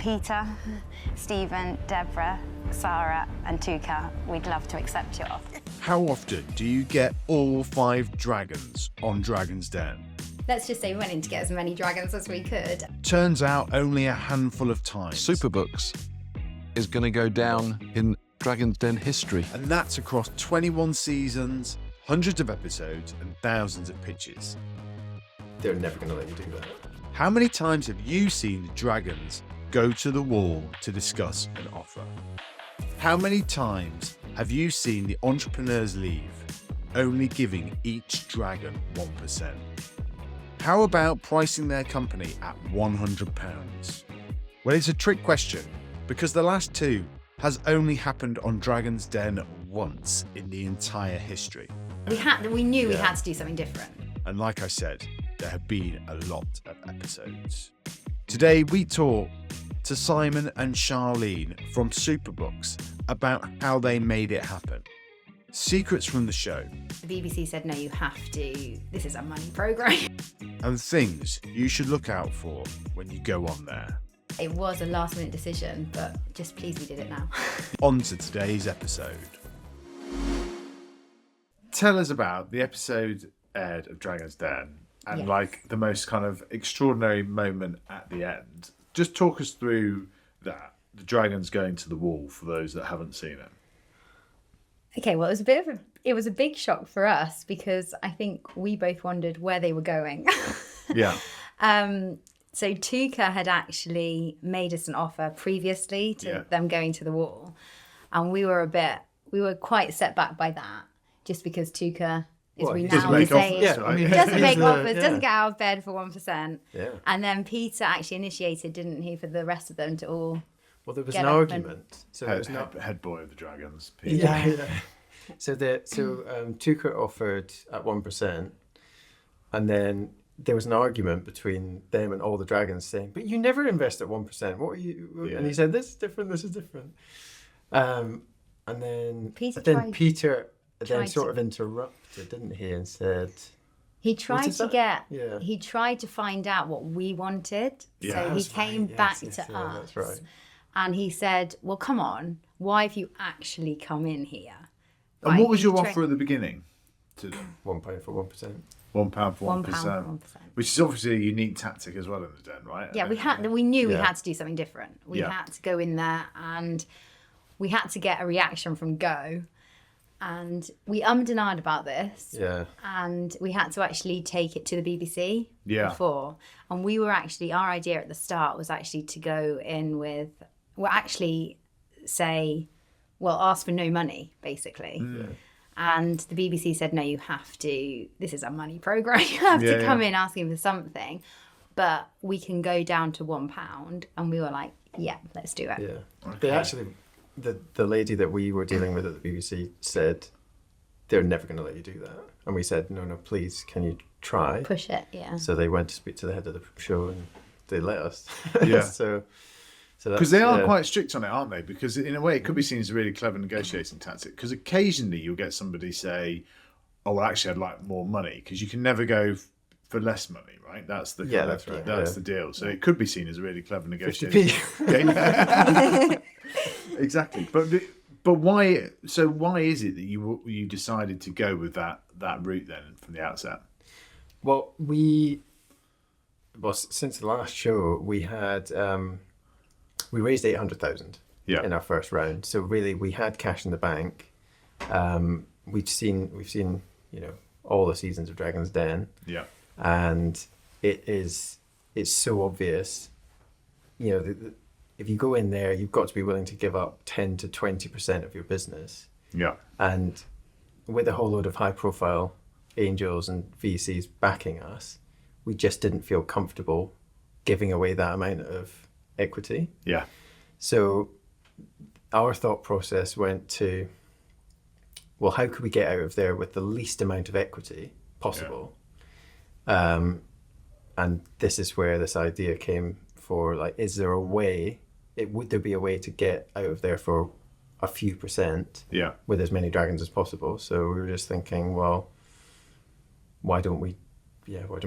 Peter, Stephen, Deborah, Sarah and Tuka, we'd love to accept your offer. How often do you get all 5 dragons on Dragon's Den? Let's just say we went in to get as many dragons as we could. Turns out only a handful of times. Sooper Books is going to go down in Dragon's Den history. And that's across 21 seasons, hundreds of episodes and thousands of pitches. They're never going to let you do that. How many times have you seen the dragons go to the wall to discuss an offer? How many times have you seen the entrepreneurs leave, only giving each dragon 1%? How about pricing their company at £100? Well, it's a trick question, because the last 2 has only happened on Dragon's Den once in the entire history. We knew we had to do something different. And like I said, there have been a lot of episodes. Today we talk to Simon and Charlene from Sooper Books about how they made it happen. Secrets from the show. The BBC said, no, you have to. This is a money programme. And things you should look out for when you go on there. It was a last minute decision, but just please we did it now. On to today's episode. Tell us about the episode aired of Dragon's Den and like the most kind of extraordinary moment at the end. Just talk us through that. The dragons going to the wall for those that haven't seen it. Okay, well, it was a big shock for us because I think we both wondered where they were going. Yeah. So Tuka had actually made us an offer previously to them going to the wall. And we were quite set back by that just because Tuka is doesn't make offers, doesn't get out of bed for 1%. Yeah. And then Peter actually initiated, didn't he, for the rest of them to all. Well, there was an argument. So it was head boy of the dragons. Peter. Yeah. So Tuka offered at 1%, and then there was an argument between them and all the dragons saying, "But you never invest at 1%. What are you?" Yeah. And he said, "This is different. This is different." And then Peter sort of interrupted, didn't he, and said. He tried to find out what we wanted. Yeah, so he came back to us. That's right. And he said, well, come on, why have you actually come in here? And what was your offer at the beginning to them? £1 for 1%. £1 for 1%. Which is obviously a unique tactic as well in the den, right? Yeah, we knew we had to do something different. We had to go in there and we had to get a reaction from Go. And we ummed and ahed about this. Yeah. And we had to actually take it to the BBC before. And we were actually, our idea at the start was actually to go in with, ask for no money, basically. Mm. And the BBC said, no, you have to, this is a money programme. You have to come in asking for something. But we can go down to £1. And we were like, yeah, let's do it. Yeah. Okay. They actually... The lady that we were dealing with at the BBC said, they're never going to let you do that. And we said, no, please, can you try? Push it, yeah. So they went to speak to the head of the show and they let us. Yeah. So because they are quite strict on it, aren't they? Because in a way, it could be seen as a really clever negotiating tactic. Because occasionally you'll get somebody say, oh, well, actually, I'd like more money. Because you can never go for less money, right? That's the that's right. That's the deal. So it could be seen as a really clever negotiating. 50p. Exactly, but why? So why is it that you decided to go with that route then from the outset? Well, since the last show we had we raised 800,000 in our first round. So really, we had cash in the bank. We've seen all the seasons of Dragon's Den. Yeah, and it's so obvious. If you go in there, you've got to be willing to give up 10 to 20% of your business. Yeah. And with a whole load of high-profile angels and VCs backing us, we just didn't feel comfortable giving away that amount of equity. Yeah. So our thought process went to, well, how could we get out of there with the least amount of equity possible? Yeah. And this is where this idea came for, like, is there a way... would there be a way to get out of there for a few percent with as many dragons as possible? So we were just thinking, well, why don't we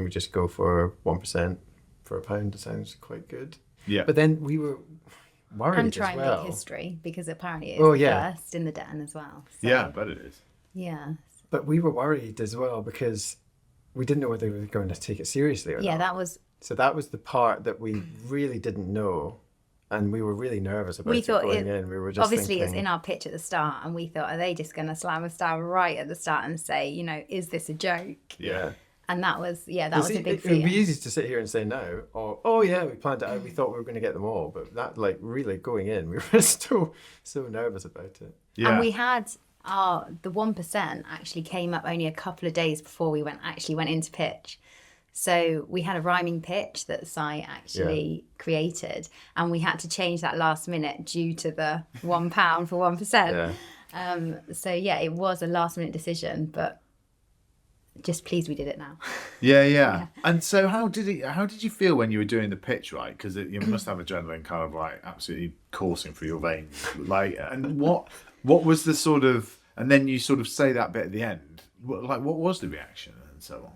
just go for 1% for £1? It sounds quite good. Yeah. But then we were worried And as try and well. make history, because apparently it's Oh, the yeah. first in the den as well. So, Yeah, but it is. Yeah. But we were worried as well because we didn't know whether they were going to take it seriously or Yeah, not. that was... So that was the part that we really didn't know. And we were really nervous about We it thought going in. We were just obviously thinking, it's in our pitch at the start, and we thought, are they just going to slam us down right at the start and say, is this a joke? yeah. And that was a big It fear. would be easy to sit here and say no, or oh yeah, we planned it out. We thought we were going to get them all, but that really going in, we were still so nervous about it. Yeah. And we had the 1% actually came up only a couple of days before we went into pitch. So we had a rhyming pitch that Si actually created, and we had to change that last minute due to the £1 for 1%. Yeah. So yeah, it was a last minute decision, but just pleased we did it now. Yeah. And so how did you feel when you were doing the pitch, right? Because you must have adrenaline kind of like absolutely coursing through your veins. Like, and what was the sort of, and then you sort of say that bit at the end, what was the reaction and so on?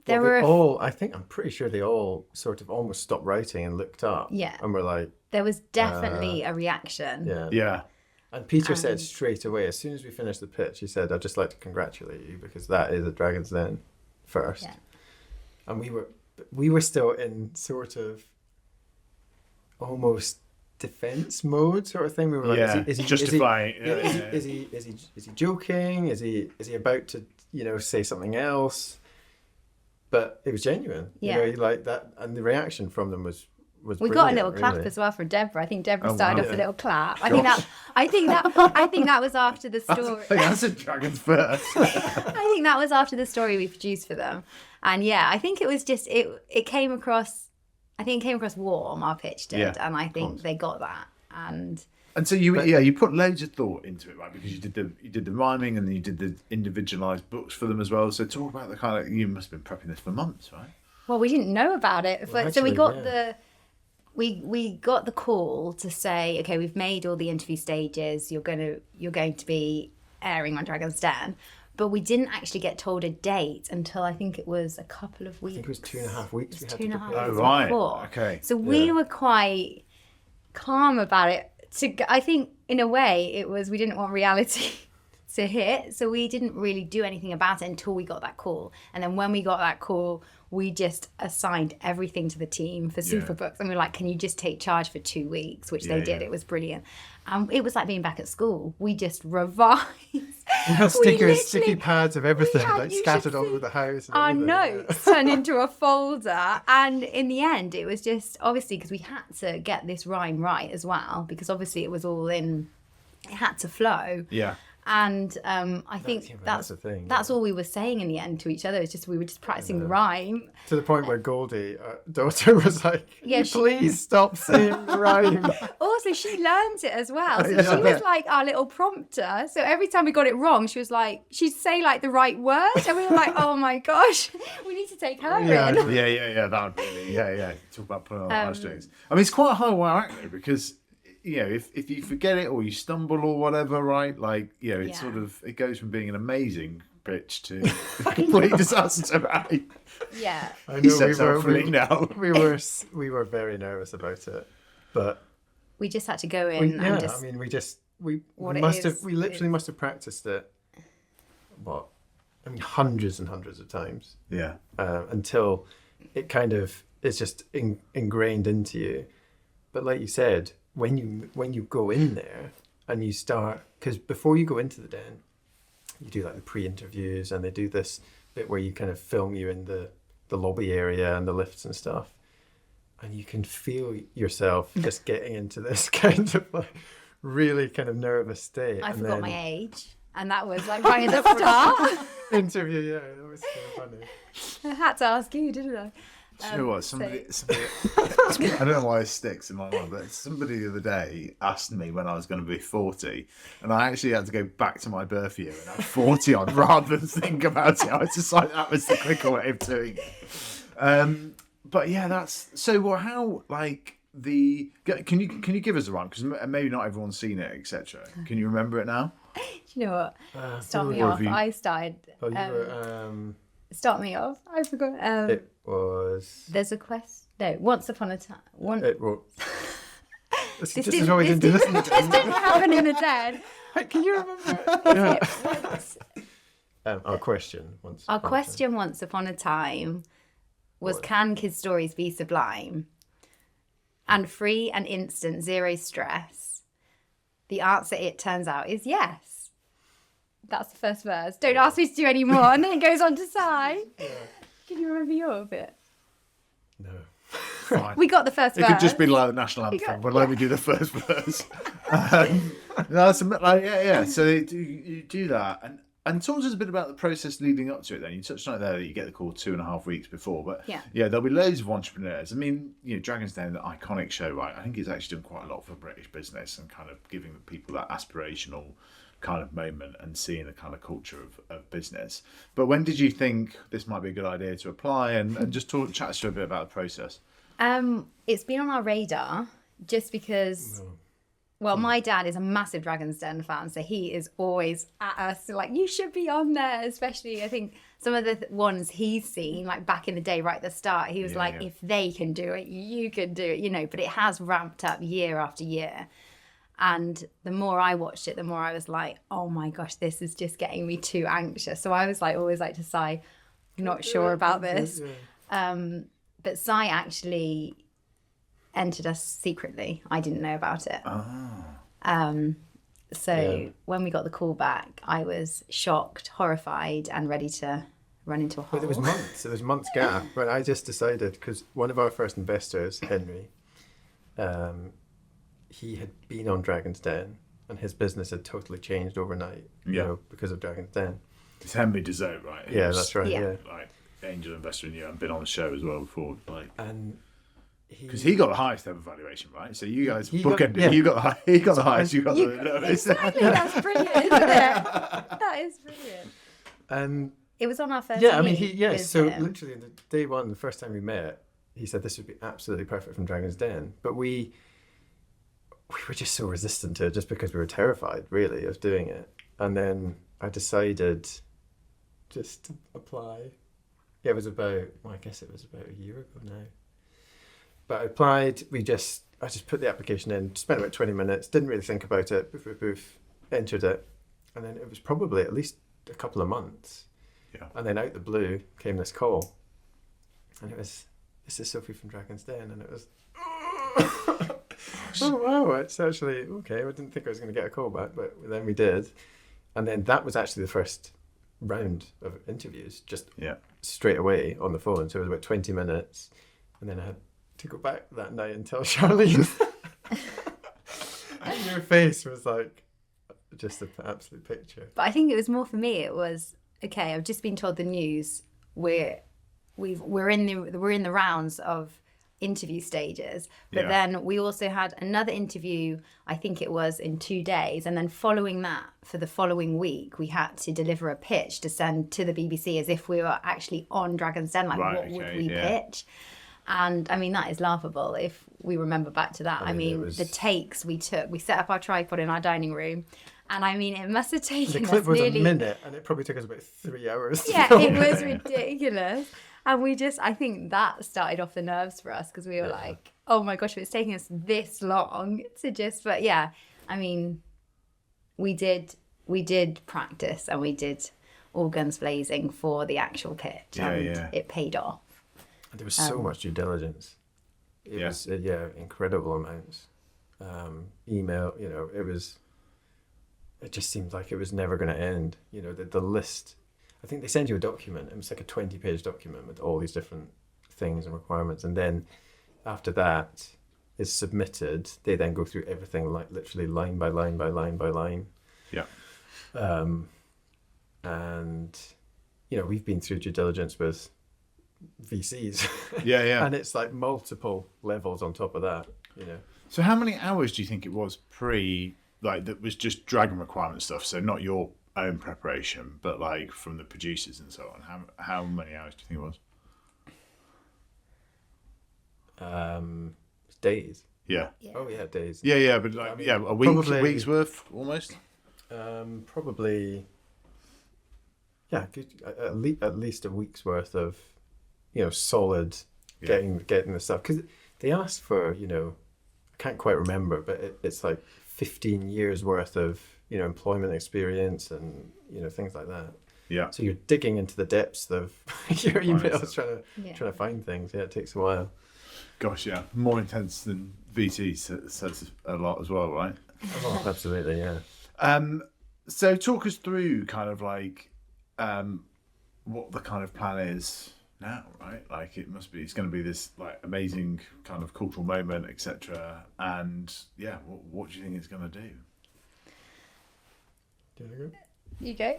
I'm pretty sure they all sort of almost stopped writing and looked up. Yeah. And were like, There was definitely a reaction. yeah. Yeah. And Peter said straight away, as soon as we finished the pitch, he said, I'd just like to congratulate you because that is a Dragon's Den first. Yeah. And we were still in sort of almost defense mode sort of thing. We were like, is he justifying? Is he joking? Is he about to, say something else? But it was genuine. Yeah. You like that, and the reaction from them was We got a little brilliant, clap really. as well from Deborah. I think Deborah Oh, started wow. off a little clap. I think that was after the story. That's a Dragon's first. I think that was after the story we produced for them. And yeah, I think it was just it came across. I think it came across warm. Our pitch did, Yeah, and I think they got that. And so you put loads of thought into it, right? Because you did the rhyming and then you did the individualized books for them as well. So talk about the kind of, you must have been prepping this for months, right? Well, we didn't know about it, Well, so we actually, got yeah. we got the call to say, okay, we've made all the interview stages. You're going to be airing on Dragon's Den, but we didn't actually get told a date until I think it was a couple of weeks. I think it was 2.5 weeks. It was we had 2.5 to prepare. weeks Oh, right. before. Okay. So we were quite calm about it. I think in a way it was, we didn't want reality to hit, so we didn't really do anything about it until we got that call. And then when we got that call, we just assigned everything to the team for Sooper Books, and we were like, can you just take charge for 2 weeks, which they did. It was brilliant. It was like being back at school. We just revised. We had sticky pads of everything like you scattered should all see over the house. And our everything. notes turned into a folder, and in the end it was just, obviously, because we had to get this rhyme right as well, because obviously it was all in, it had to flow. Yeah. And I think that's the thing. That's all we were saying in the end to each other. It's just we were just practicing the rhyme. To the point where Goldie, our daughter, was like, Yeah, please stop saying the rhyme. Also, she learned it as well. So Yeah, she I was bet. like our little prompter. So every time we got it wrong, she was like, she'd say like the right word. And we were like, oh my gosh, we need to take her Yeah. in. Yeah. That would really, talk about putting on heartstrings. I mean, it's quite a high wire act though, because if you forget it or you stumble or whatever, right? Like, it's sort of, it goes from being an amazing pitch to a complete disaster, right? Yeah. I He know sets out free now. we were very nervous about it, but We just had to go in and just... I mean, we What it must have, is, we literally must have practiced it. Hundreds and hundreds of times. Yeah. Until it kind of is just ingrained into you. But like you said, when you go in there and you start, because before you go into the den, you do like the pre-interviews, and they do this bit where you kind of film you in the lobby area and the lifts and stuff, and you can feel yourself just getting into this kind of like really kind of nervous state. I and forgot then my age. And that was like right at the start. interview, yeah, that was so funny. I had to ask you, didn't I? Do you know what? Somebody I don't know why it sticks in my mind, but somebody the other day asked me when I was going to be 40, and I actually had to go back to my birth year and have 40 on rather than think about it. I was just like, that was the quicker way of doing it. But yeah, that's so. Well, how like the can you give us a rhyme, because maybe not everyone's seen it, etc. Can you remember it now? Do you know what? Start me or off. have you- I started. Oh, you were, Start me off. I forgot. it was... There's a quest. No, once upon a time. This is why we didn't do this in the This didn't happen in the den. Can you remember? Our question once. Our upon a question once upon a time was, can kids' stories be sublime and free and instant, zero stress? The answer, it turns out, is yes. That's the first verse. Don't ask me to do any more. And then it goes on to sigh. Yeah. Can you remember your bit? No. Fine. We got the first verse. It could just be like the national anthem, but let me do the first verse. No, it's like, yeah. So you do that. And talk to us a bit about the process leading up to it then. You touched on it there that you get the call 2.5 weeks before, but yeah, there'll be loads of entrepreneurs. I mean, Dragon's Den, the iconic show, right? I think it's actually done quite a lot for British business and kind of giving people that aspirational kind of moment and seeing the kind of culture of business. But when did you think this might be a good idea to apply and just chat us through a bit about the process? It's been on our radar just because... Well, my dad is a massive Dragon's Den fan, so he is always at us, like, you should be on there, especially, I think, some of the ones he's seen, like, back in the day, right at the start, he was if they can do it, you can do it, but it has ramped up year after year. And the more I watched it, the more I was like, oh my gosh, this is just getting me too anxious. So I was like, always like to sigh, not sure about this. But Sai actually entered us secretly. I didn't know about it. When we got the call back, I was shocked, horrified, and ready to run into a hole. But there was months gap when I just decided, because one of our first investors, Henry, he had been on Dragon's Den and his business had totally changed overnight, because of Dragon's Den. It's Henry Dessert, right? That's right. Yeah. Like angel investor in you and been on the show as well before, like. And because he got the highest ever valuation, right? So you guys bookended. Yeah. He got the highest. You got the lowest. Exactly. That's brilliant, isn't it? That is brilliant. And it was on our first. Yeah, I mean, So literally, in the day one, the first time we met, he said this would be absolutely perfect from Dragon's Den, but we were just so resistant to it, just because we were terrified, really, of doing it. And then I decided just to apply. Yeah, it was about. Well, I guess it was about a year ago now. But I applied, I just put the application in, spent about 20 minutes, didn't really think about it, entered it. And then it was probably at least a couple of months. Yeah. And then out the blue came this call. And it was, this is Sophie from Dragon's Den. And it was, oh wow, it's actually, okay, I didn't think I was going to get a call back, but then we did. And then that was actually the first round of interviews, just straight away on the phone. So it was about 20 minutes. And then I had to go back that night and tell Charlene. And your face was like just an absolute picture. But I think it was more for me. It was, okay, I've just been told the news. We're in the rounds of interview stages, but then we also had another interview. I think it was in 2 days, and then following that, for the following week, we had to deliver a pitch to send to the BBC as if we were actually on Dragon's Den. Like, what would we pitch? And I mean, that is laughable if we remember back to that. I mean, the takes we took, we set up our tripod in our dining room. And I mean, it must have taken us the clip was a minute, and it probably took us about 3 hours. Yeah, it was ridiculous. And I think that started off the nerves for us, because we were like, oh my gosh, it's taking us this long to just, but yeah, I mean, we did practice and we did all guns blazing for the actual pitch, and it paid off. There was so much due diligence. It was, incredible amounts. Email, it just seemed like it was never going to end. The list, I think they send you a document. It was like a 20-page document with all these different things and requirements. And then after that is submitted, they then go through everything, like literally line by line by line by line. Yeah. And, we've been through due diligence with VCs. Yeah. And it's like multiple levels on top of that, So how many hours do you think it was that was just Dragon requirement stuff? So not your own preparation, but like from the producers and so on. How many hours do you think it was? Days. Yeah. Oh yeah, days. Yeah, but like, a week's worth almost. Probably. Yeah, at least a week's worth of, solid getting the stuff, because they asked for, I can't quite remember, but it's like 15 years worth of employment experience and things like that. Yeah. So you're digging into the depths of your emails trying to find things. Yeah, it takes a while. Gosh, yeah, more intense than VT says a lot as well, right? Oh, absolutely, yeah. So talk us through kind of like what the kind of plan is now, right? Like it's going to be this like amazing kind of cultural moment, etc. And yeah, what do you think it's going to do? Do you want to go? You go.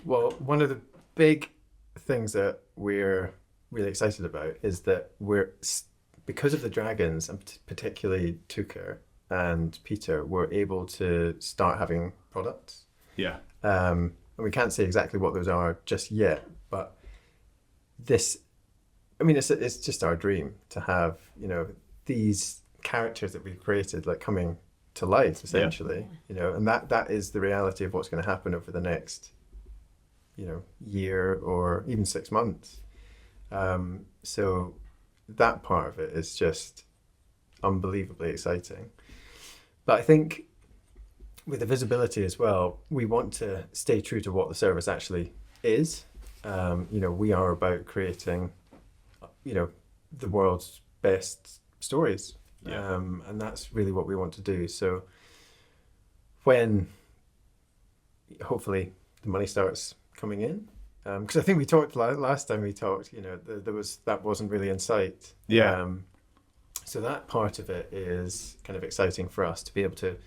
Well, one of the big things that we're really excited about is that because of the dragons, and particularly Tuka and Peter, we're able to start having products. Yeah. And we can't say exactly what those are just yet, but it's just our dream to have, these characters that we've created like coming to life, essentially, and that is the reality of what's going to happen over the next, year or even 6 months. So that part of it is just unbelievably exciting. But I think with the visibility as well, we want to stay true to what the service actually is. We are about creating, the world's best stories. Yeah. And that's really what we want to do. So when hopefully the money starts coming in, because I think we talked last time we talked, that wasn't really in sight. Yeah. So that part of it is kind of exciting for us to be able to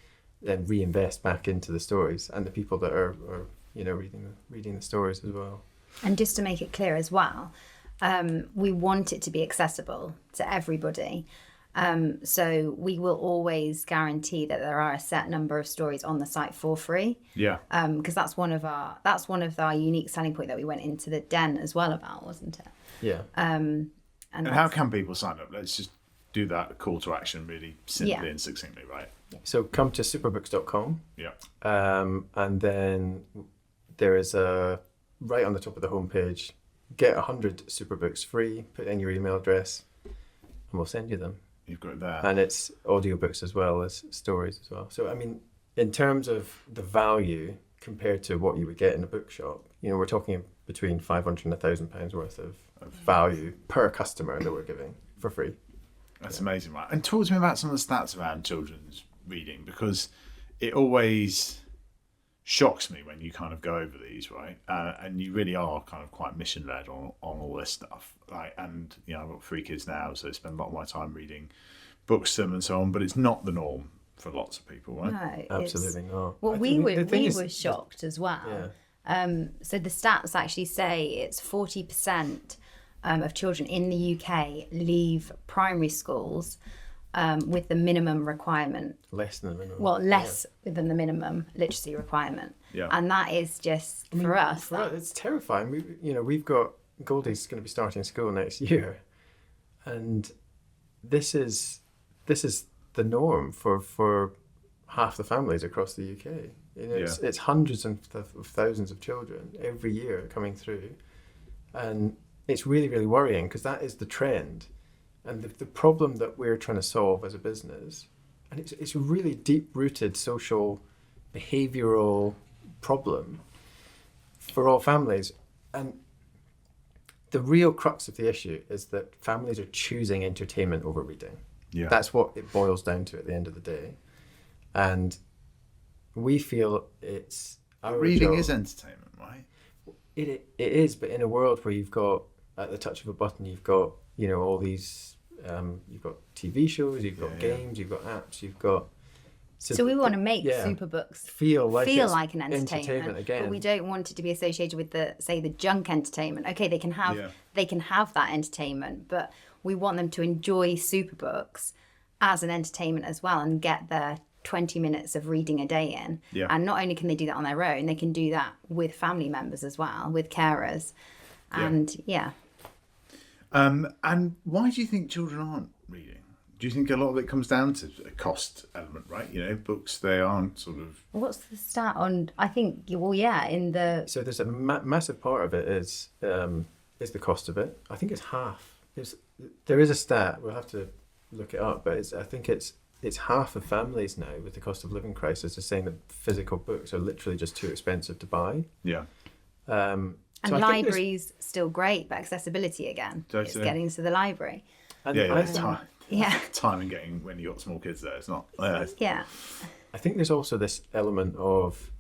then reinvest back into the stories and the people that are reading the stories as well. And just to make it clear as well, we want it to be accessible to everybody. So we will always guarantee that there are a set number of stories on the site for free. Yeah. Because that's one of our unique selling point that we went into the den as well about, wasn't it? Yeah. And how can people sign up? Let's just do that call to action really simply and succinctly, right? So come to sooperbooks.com. Yeah. And then there is right on the top of the homepage, get 100 Superbooks free, put in your email address, and we'll send you them. You've got it there. And it's audiobooks as well as stories as well. So, I mean, in terms of the value compared to what you would get in a bookshop, we're talking between £500 and £1,000 worth of value per customer that we're giving for free. That's amazing, right? And talk to me about some of the stats around children's reading, because it always shocks me when you kind of go over these, right? And you really are kind of quite mission-led on all this stuff. Like, and, I've got 3 kids now, so I spend a lot of my time reading books to them and so on, but it's not the norm for lots of people, right? No, absolutely not. Well, we were shocked as well. Yeah. So the stats actually say it's 40% of children in the UK leave primary schools with the minimum requirement. Less than the minimum. Well, less than the minimum literacy requirement. Yeah. And that is just, for us. It's terrifying. We've got Goldie's going to be starting school next year, and this is the norm for half the families across the UK. It's hundreds of thousands of children every year coming through, and it's really, really worrying because that is the trend. And the problem that we're trying to solve as a business, and it's a really deep-rooted social, behavioural problem for all families. And the real crux of the issue is that families are choosing entertainment over reading. Yeah. That's what it boils down to at the end of the day. And we feel it's our Reading job. is entertainment, right? It is, but in a world where you've got, at the touch of a button, you've got, all these, you've got TV shows, you've got games, you've got apps, you've got... So we want to make Sooper Books feel like an entertainment again. but we don't want it to be associated with the junk entertainment. Okay, they can have that entertainment, but we want them to enjoy Sooper Books as an entertainment as well and get their 20 minutes of reading a day in. Yeah. And not only can they do that on their own, they can do that with family members as well, with carers. And and why do you think children aren't reading? Do you think a lot of it comes down to a cost element, right? Books, they aren't sort of... What's the stat on, I think, in the... So there's a massive part of it is the cost of it. I think it's half there is a stat, we'll have to look it up, but I think it's half of families now with the cost of living crisis are saying that physical books are literally just too expensive to buy. Yeah. And libraries still great, but accessibility again. It's getting to the library. And time and getting when you got small kids there. It's not. Yeah. I think there's also this element of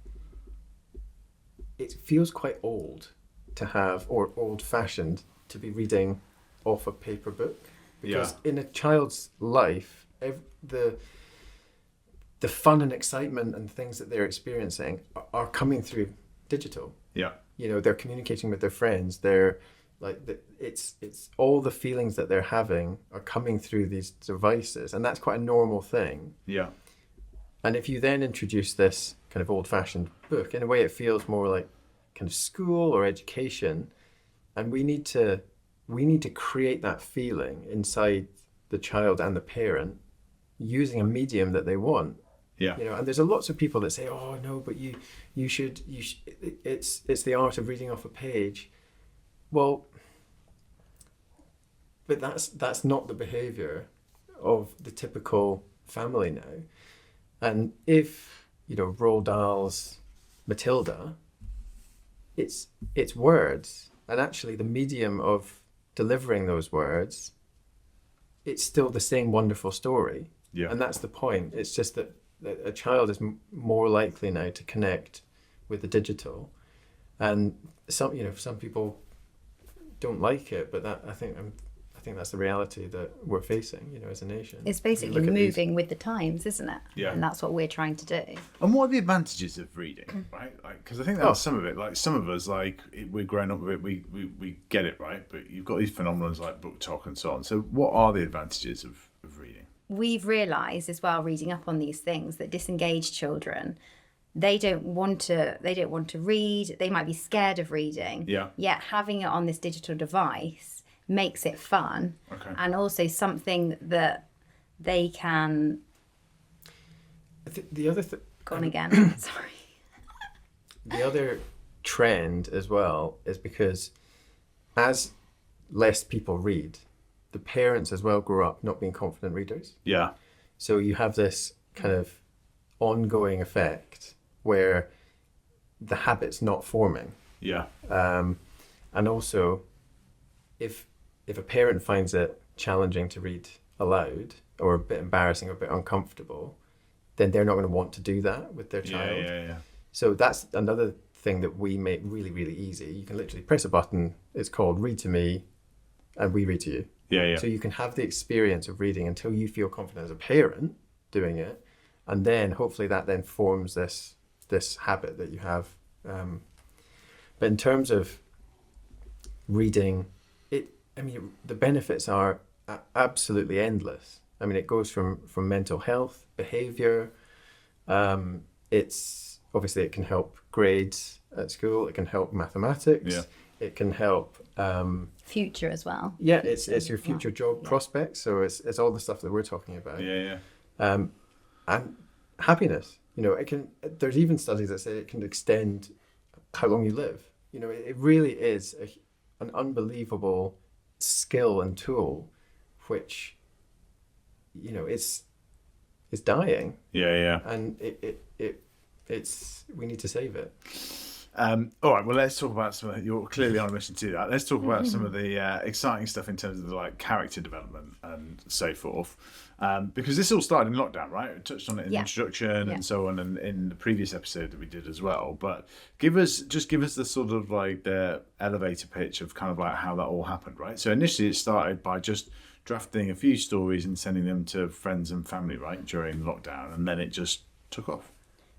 it feels quite old to have, or old-fashioned to be reading off a paper book, because in a child's life, the fun and excitement and things that they're experiencing are coming through digital. Yeah. You know, they're communicating with their friends. They're it's all the feelings that they're having are coming through these devices, and that's quite a normal thing. Yeah. And if you then introduce this kind of old-fashioned book, in a way it feels more like kind of school or education, and we need to create that feeling inside the child and the parent using a medium that they want. Yeah. You know, and there's lots of people that say, "Oh no, but you should it's the art of reading off a page." Well, but that's not the behavior of the typical family now. And if, you know, Roald Dahl's Matilda, it's words, and actually the medium of delivering those words, it's still the same wonderful story. Yeah. And that's the point. It's just that a child is more likely now to connect with the digital, and some people don't like it, but I think that's the reality that we're facing, you know, as a nation. It's basically moving with the times, isn't it? Yeah. And that's what we're trying to do. And what are the advantages of reading, right? Because I think that's some of it. Like some of us, we're growing up with it, we get it, right? But you've got these phenomena like book talk and so on. So what are the advantages of reading? We've realised as well, reading up on these things, that disengaged children, they don't want to read. They might be scared of reading. Yeah. Yet having it on this digital device makes it fun, and also something that they can. The other Go on again. Sorry. The other trend as well is because as less people read, the parents as well grow up not being confident readers. Yeah. So you have this kind of ongoing effect where the habit's not forming. Yeah. And also, if a parent finds it challenging to read aloud, or a bit embarrassing or a bit uncomfortable, then they're not going to want to do that with their child. Yeah. So that's another thing that we make really, really easy. You can literally press a button, it's called Read to Me, and we read to you. Yeah. So you can have the experience of reading until you feel confident as a parent doing it, and then hopefully that then forms this habit that you have. But in terms of reading, the benefits are absolutely endless. I mean, it goes from mental health, behavior. It's obviously, it can help grades at school. It can help mathematics. Yeah. It can help future as well. Yeah, it's your future job prospects. So it's all the stuff that we're talking about. Yeah. And happiness. You know, there's even studies that say it can extend how long you live. You know, it really is an unbelievable skill and tool, which, you know, it's dying. Yeah. And it's we need to save it. All right, well, let's talk about you're clearly on a mission to do that. Let's talk about some of the exciting stuff in terms of the character development and so forth. Because this all started in lockdown, right? We touched on it in the introduction and so on, and in the previous episode that we did as well. But give us the sort of the elevator pitch of kind of how that all happened, right? So initially it started by just drafting a few stories and sending them to friends and family, right, during lockdown, and then it just took off.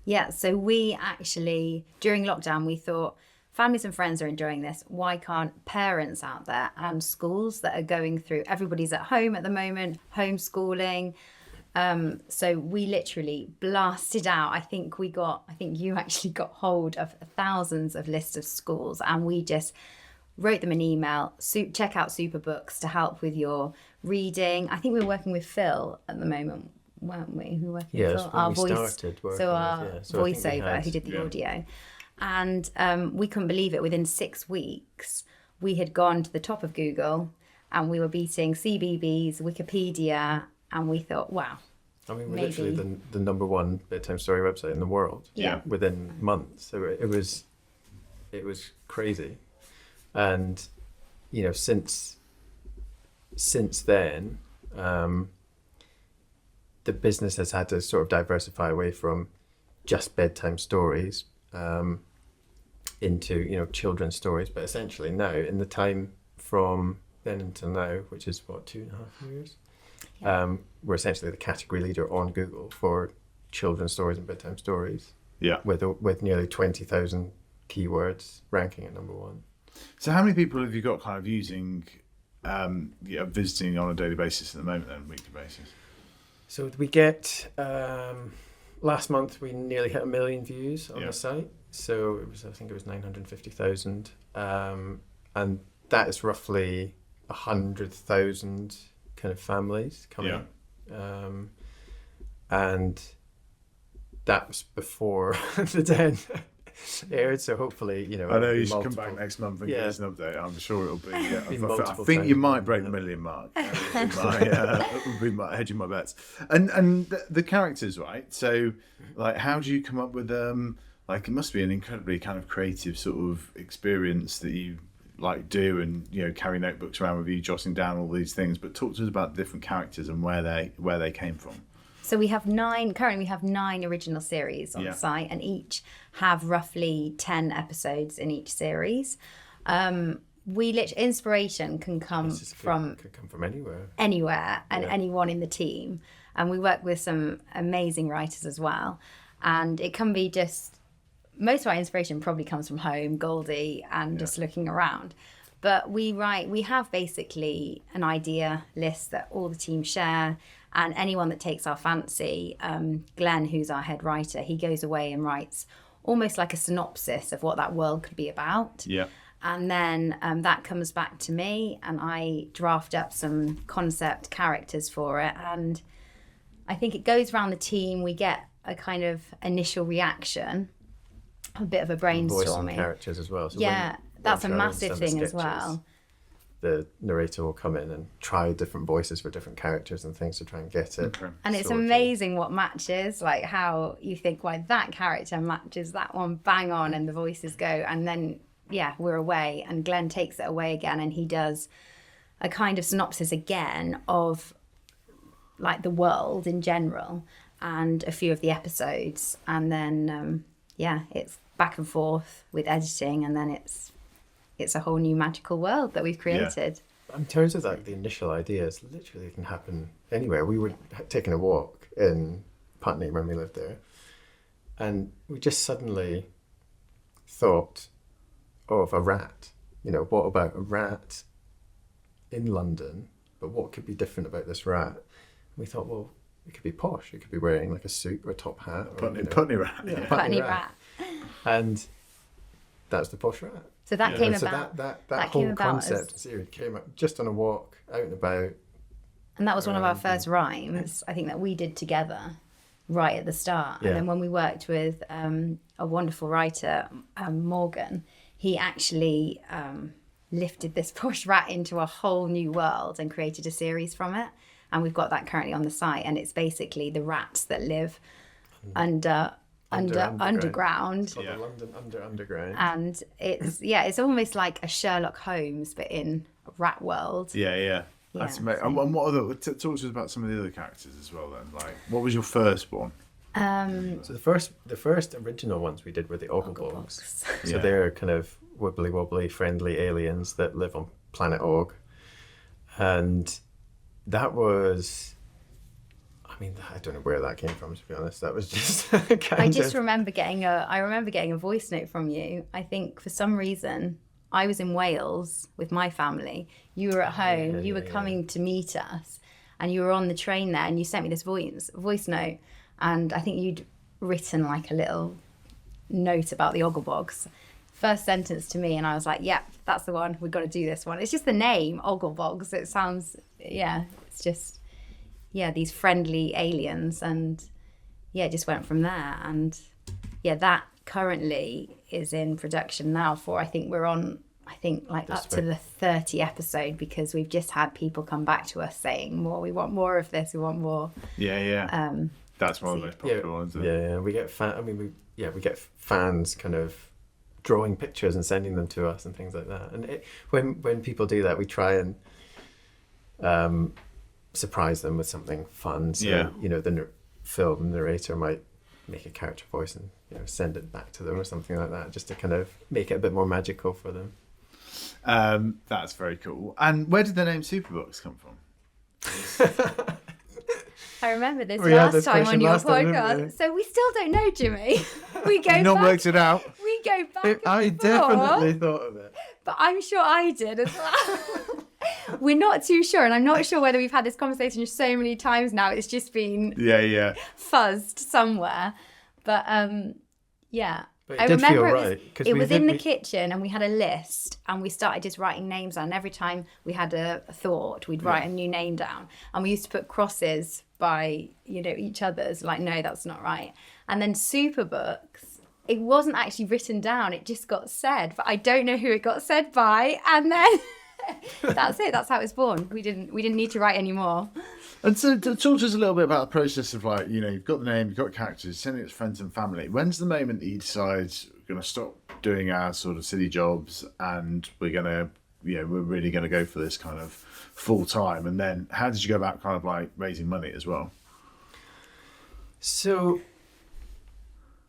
Yeah, so we actually, during lockdown, we thought, families and friends are enjoying this. Why can't parents out there and schools that are going through, everybody's at home at the moment, homeschooling. So we literally blasted out. I think you actually got hold of thousands of lists of schools, and we just wrote them an email. Check out Sooper Books to help with your reading. I think we're working with Phil at the moment, weren't we? We were working with Phil, our voiceover, who did the audio. And we couldn't believe it. Within 6 weeks, we had gone to the top of Google, and we were beating CBeebies, Wikipedia, and we thought, wow. I mean, we're maybe. literally the number one bedtime story website in the world. Yeah. Within months, so it was crazy, and you know, since then, the business has had to sort of diversify away from just bedtime stories into, you know, children's stories. But essentially now, in the time from then until now, which is what, 2.5 years, we're essentially the category leader on Google for children's stories and bedtime stories. Yeah. With nearly 20,000 keywords, ranking at number one. So how many people have you got kind of using, visiting on a daily basis at the moment, then, weekly basis? So we get, last month we nearly hit 1 million views on the site. So I think it was 950,000. And that is roughly 100,000 kind of families coming. And that was before the 10 aired, so hopefully, you know. I know you should come back next month and give us an update. I'm sure it'll be. I think times. you might break the 1 million mark. That would be hedging my bets. And the characters, right? So, like, how do you come up with them? Like, it must be an incredibly kind of creative sort of experience that you like do, and you know, carry notebooks around with you, jotting down all these things. But talk to us about the different characters and where they came from. So we have currently we have 9 original series on the site, and each have roughly 10 episodes in each series. Inspiration can come from anywhere and anyone in the team. And we work with some amazing writers as well. And it can be most of our inspiration probably comes from home, Goldie, and just looking around. But we have basically an idea list that all the team share, and anyone that takes our fancy, Glenn, who's our head writer, he goes away and writes almost like a synopsis of what that world could be about. Yeah. And then that comes back to me, and I draft up some concept characters for it. And I think it goes around the team. We get a kind of initial reaction, a bit of a brainstorming. Voice and characters as well. So that's a massive thing as well. The narrator will come in and try different voices for different characters and things to try and get it. Okay. And it's amazing what matches, like how you think, why that character matches that one bang on, and the voices go, and then we're away, and Glenn takes it away again, and he does a kind of synopsis again of like the world in general and a few of the episodes, and then it's back and forth with editing, and then it's a whole new magical world that we've created. In terms of the initial ideas, literally can happen anywhere. We were taking a walk in Putney when we lived there, and we just suddenly thought of a rat. You know, what about a rat in London? But what could be different about this rat? And we thought, well, it could be posh. It could be wearing like a suit or a top hat. Putney rat. Yeah, Putney rat. And that's the posh rat. So that came so about. That came whole about concept and series came up just on a walk, out and about. And that was one of our first rhymes, I think, that we did together right at the start. And then when we worked with a wonderful writer, Morgan, he actually lifted this posh rat into a whole new world and created a series from it. And we've got that currently on the site. And it's basically the rats that live underground. The London underground. And it's almost like a Sherlock Holmes, but in a rat world. That's amazing. And what other talk to us about some of the other characters as well then? Like, what was your first one? So the first original ones we did were the Ogglebugs. So they're kind of wibbly wobbly friendly aliens that live on planet Ogg. And that was, I mean, I don't know where that came from, to be honest. That was just remember getting a voice note from you. I think for some reason I was in Wales with my family. You were at home. You were coming to meet us, and you were on the train there, and you sent me this voice note. And I think you'd written like a little note about the Ogglebugs. First sentence to me, and I was like, "Yep, that's the one. We've got to do this one." It's just the name Ogglebugs. It sounds, it's just. These friendly aliens, and it just went from there. And that currently is in production now I think we're on I think like That's up to the 30 episode, because we've just had people come back to us saying we want more of this, we want more. That's one of the most popular ones. Yeah, we get we get fans kind of drawing pictures and sending them to us and things like that. And when people do that, we try and surprise them with something fun. So, the film narrator might make a character voice and send it back to them or something like that, just to kind of make it a bit more magical for them. That's very cool. And where did the name Sooper Books come from? I remember this last time on your podcast. So we still don't know, Jimmy. We go Not back. worked it out. We go back. I definitely thought of it. But I'm sure I did as well. We're not too sure, and I'm not sure whether we've had this conversation so many times now. It's just been fuzzed somewhere. But But I it did feel remember right. it was in the kitchen, and we had a list, and we started just writing names down. And every time we had a thought, we'd write a new name down, and we used to put crosses by each other's, like, no, that's not right. And then Sooper Books, it wasn't actually written down, it just got said, but I don't know who it got said by. And then that's it, that's how it was born. We didn't need to write any more. And so talk to us a little bit about the process of, like, you've got the name, you've got characters, sending it to friends and family. When's the moment that you decide we're going to stop doing our sort of silly jobs and we're going to, we're really going to go for this kind of full time? And then how did you go about kind of like raising money as well? So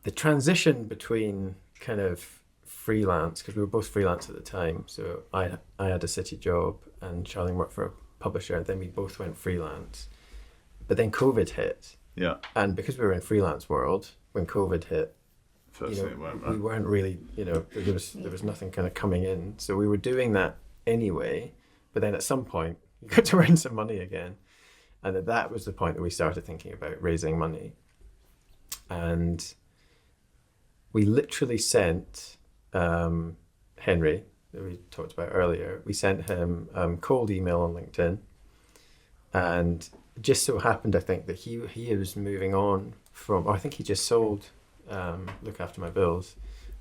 the transition between kind of freelance, because we were both freelance at the time. So I had a city job and Charlene worked for a publisher. Then we both went freelance. But then COVID hit. Yeah. And because we were in freelance world, when COVID hit, we weren't really, there was nothing kind of coming in. So we were doing that anyway. But then at some point, you got to earn some money again. And that was the point that we started thinking about raising money. And we literally sent Henry, that we talked about earlier, we sent him cold email on LinkedIn. And it just so happened, I think, that he was moving on from, I think he just sold Look After My Bills,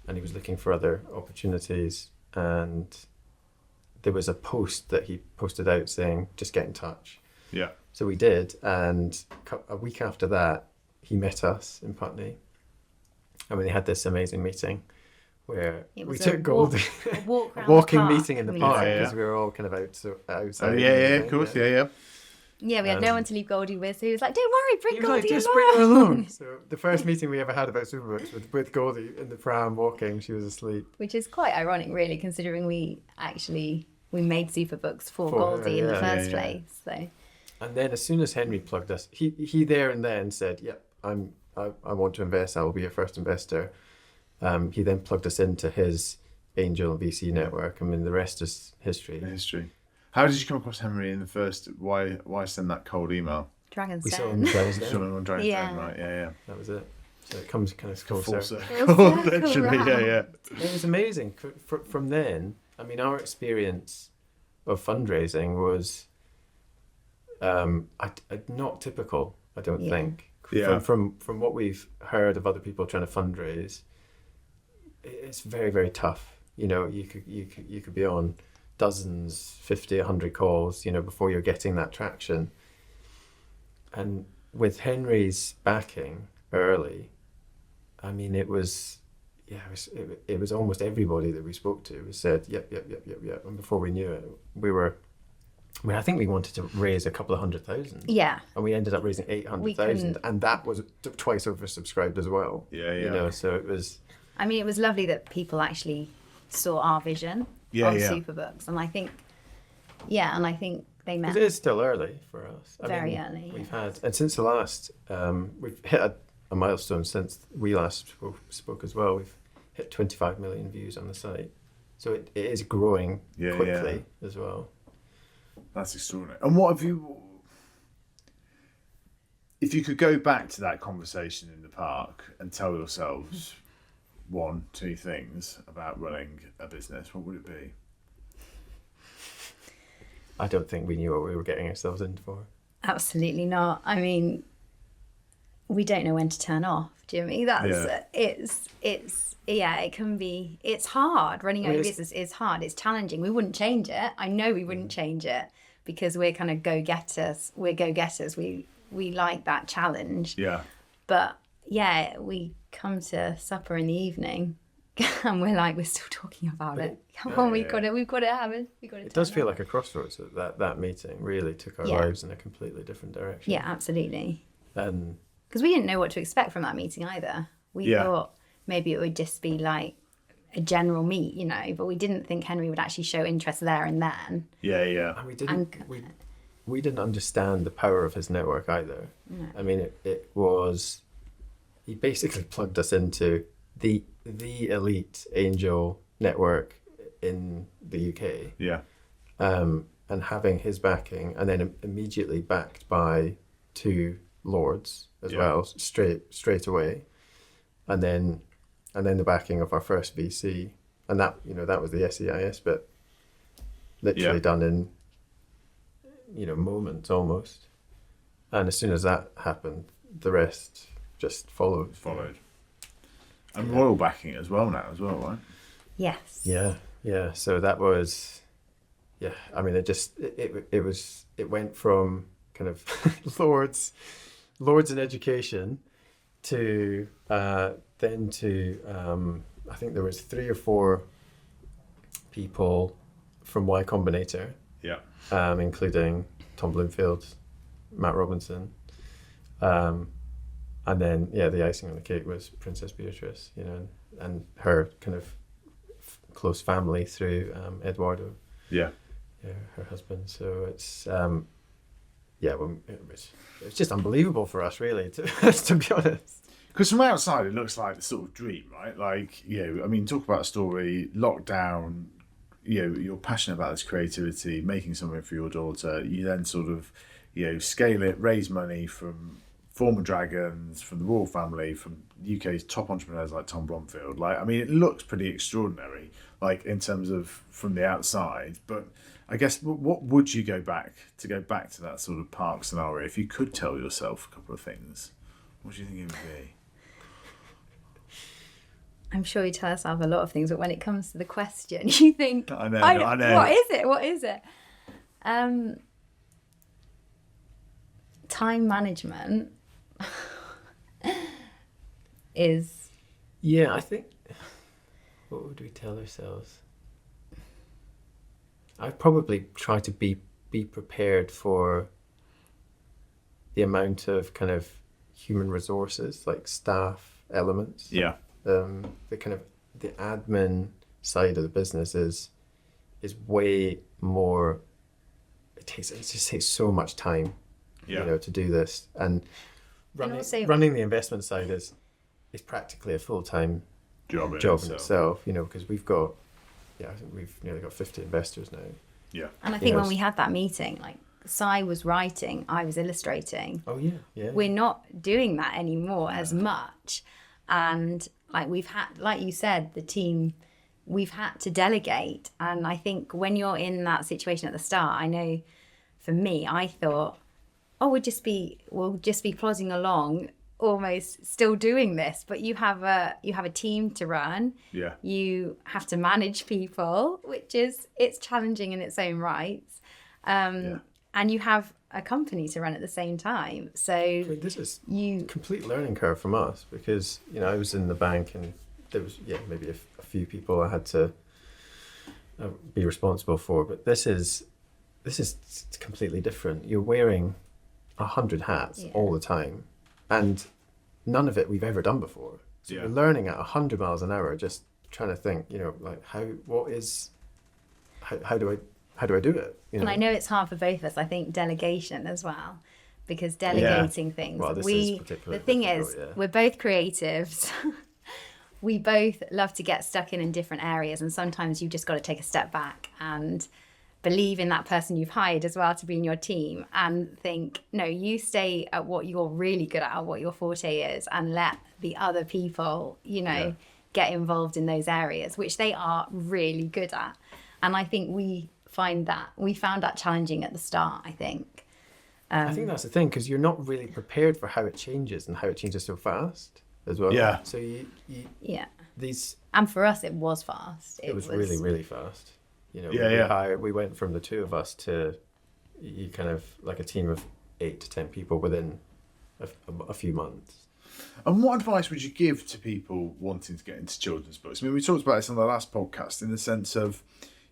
and he was looking for other opportunities. And there was a post that he posted out saying, just get in touch. Yeah. So we did, and a week after that, he met us in Putney. And we had this amazing meeting where we took Goldie, a walking meeting in the park, because we were all kind of outside. Oh, yeah, of course, yeah. Yeah, we had no one to leave Goldie with, so he was like, don't worry, bring Goldie just along. Bring her along. So the first meeting we ever had about Sooper Books was with Goldie in the pram walking. She was asleep. Which is quite ironic, really, considering we made Sooper Books for Goldie in the first place. So. And then as soon as Henry plugged us, he there and then said, yep, I want to invest. I will be your first investor. He then plugged us into his angel and VC network. I mean, the rest is history. How did you come across Henry in the first? Why send that cold email? Dragon's We Den. saw him on Dragon's Den, right? Yeah. That was it. So it comes kind of full circle. Literally, yeah. It was amazing. From then, I mean, our experience of fundraising was not typical, I don't think. Yeah. From what we've heard of other people trying to fundraise, it's very, very tough. You could be on dozens, 50, 100 calls, before you're getting that traction. And with Henry's backing early, I mean, it was almost everybody that we spoke to said, yep. And before we knew it, I think we wanted to raise a couple of 100,000. Yeah. And we ended up raising 800,000, and that was twice oversubscribed as well. Yeah. So it was. I mean, it was lovely that people actually saw our vision on Sooper Books, and I think they meant. It is still early for us. Very early. We've had, and since the last, we've hit a milestone since we last spoke as well. We've hit 25 million views on the site, so it is growing quickly as well. That's extraordinary. And what have you? If you could go back to that conversation in the park and tell yourselves 1-2 things about running a business, what would it be? I don't think we knew what we were getting ourselves in for. Absolutely not. I mean, we don't know when to turn off. Do you know what I mean? It can be, it's hard. Running a business is hard. It's challenging. We wouldn't change it. I know we wouldn't change it because we're kind of go-getters. We're go-getters. We like that challenge. Yeah. But yeah, we come to supper in the evening and we're still talking about it. Come on, we've got to have it. It does feel like a crossroads. That meeting really took our lives in a completely different direction. Yeah, absolutely. And because we didn't know what to expect from that meeting either. We thought maybe it would just be like a general meet, you know, but we didn't think Henry would actually show interest there and then. Yeah. And we didn't understand the power of his network either. No. I mean, it was, he basically plugged us into the elite angel network in the UK. Yeah. And having his backing, and then immediately backed by 2 lords as well, straight away, and then the backing of our first VC, and that was the SEIS bit, literally done in moments almost, and as soon as that happened, the rest just followed. And royal backing as well now, right? Yes. Yeah. So that was, I mean, it went from kind of lords in education to then to I think there was 3 or 4 people from Y Combinator, including Tom Bloomfield, Matt Robinson, and then the icing on the cake was Princess Beatrice, and her kind of close family through Eduardo, her husband. So it's it was just unbelievable for us, really, to be honest. Because from outside, it looks like the sort of dream, right? Like, I mean, talk about a story, lockdown, you're passionate about this creativity, making something for your daughter. You then sort of, scale it, raise money from former dragons, from the royal family, from UK's top entrepreneurs like Tom Blomfield. Like, I mean, it looks pretty extraordinary, like in terms of from the outside. But I guess what would you go back to that sort of park scenario? If you could tell yourself a couple of things, what do you think it would be? I'm sure you tell yourself a lot of things, but when it comes to the question, you think, I know. What is it? Time management is... Yeah, I think... What would we tell ourselves? I'd probably try to be prepared for the amount of kind of human resources, like staff elements. Yeah. The kind of the admin side of the business is way more. It just takes so much time, to do this, and running the investment side is practically a full-time job in itself. Because we've got, I think we've nearly got 50 investors now. Yeah. And I think when we had that meeting, like Si was writing, I was illustrating. Oh yeah. We're not doing that anymore as much, and like we've had, like you said, the team, we've had to delegate. And I think when you're in that situation at the start, I know for me, I thought, we'll just be plodding along, almost still doing this. But you have a team to run. Yeah. You have to manage people, it's challenging in its own rights. And you have a company to run at the same time. So this is complete learning curve from us, because I was in the bank and there was maybe a few people I had to be responsible for, but this is completely different. You're wearing 100 hats all the time, and none of it we've ever done before. So you're learning at 100 miles an hour, just trying to think, like how do I do it? And I know it's hard for both of us. I think delegation as well, because delegating things. Well, the thing is, we're both creatives. We both love to get stuck in different areas, and sometimes you've just got to take a step back and believe in that person you've hired as well to be in your team, and think, no, you stay at what you're really good at, what your forte is, and let the other people, get involved in those areas, which they are really good at. And I think we found that challenging at the start, I think. I think that's the thing, because you're not really prepared for how it changes and how it changes so fast as well. Yeah. So these. And for us, it was fast. It was really, really fast. You know, we went from the two of us to you kind of like a team of 8 to 10 people within a few months. And what advice would you give to people wanting to get into children's books? I mean, we talked about this on the last podcast in the sense of,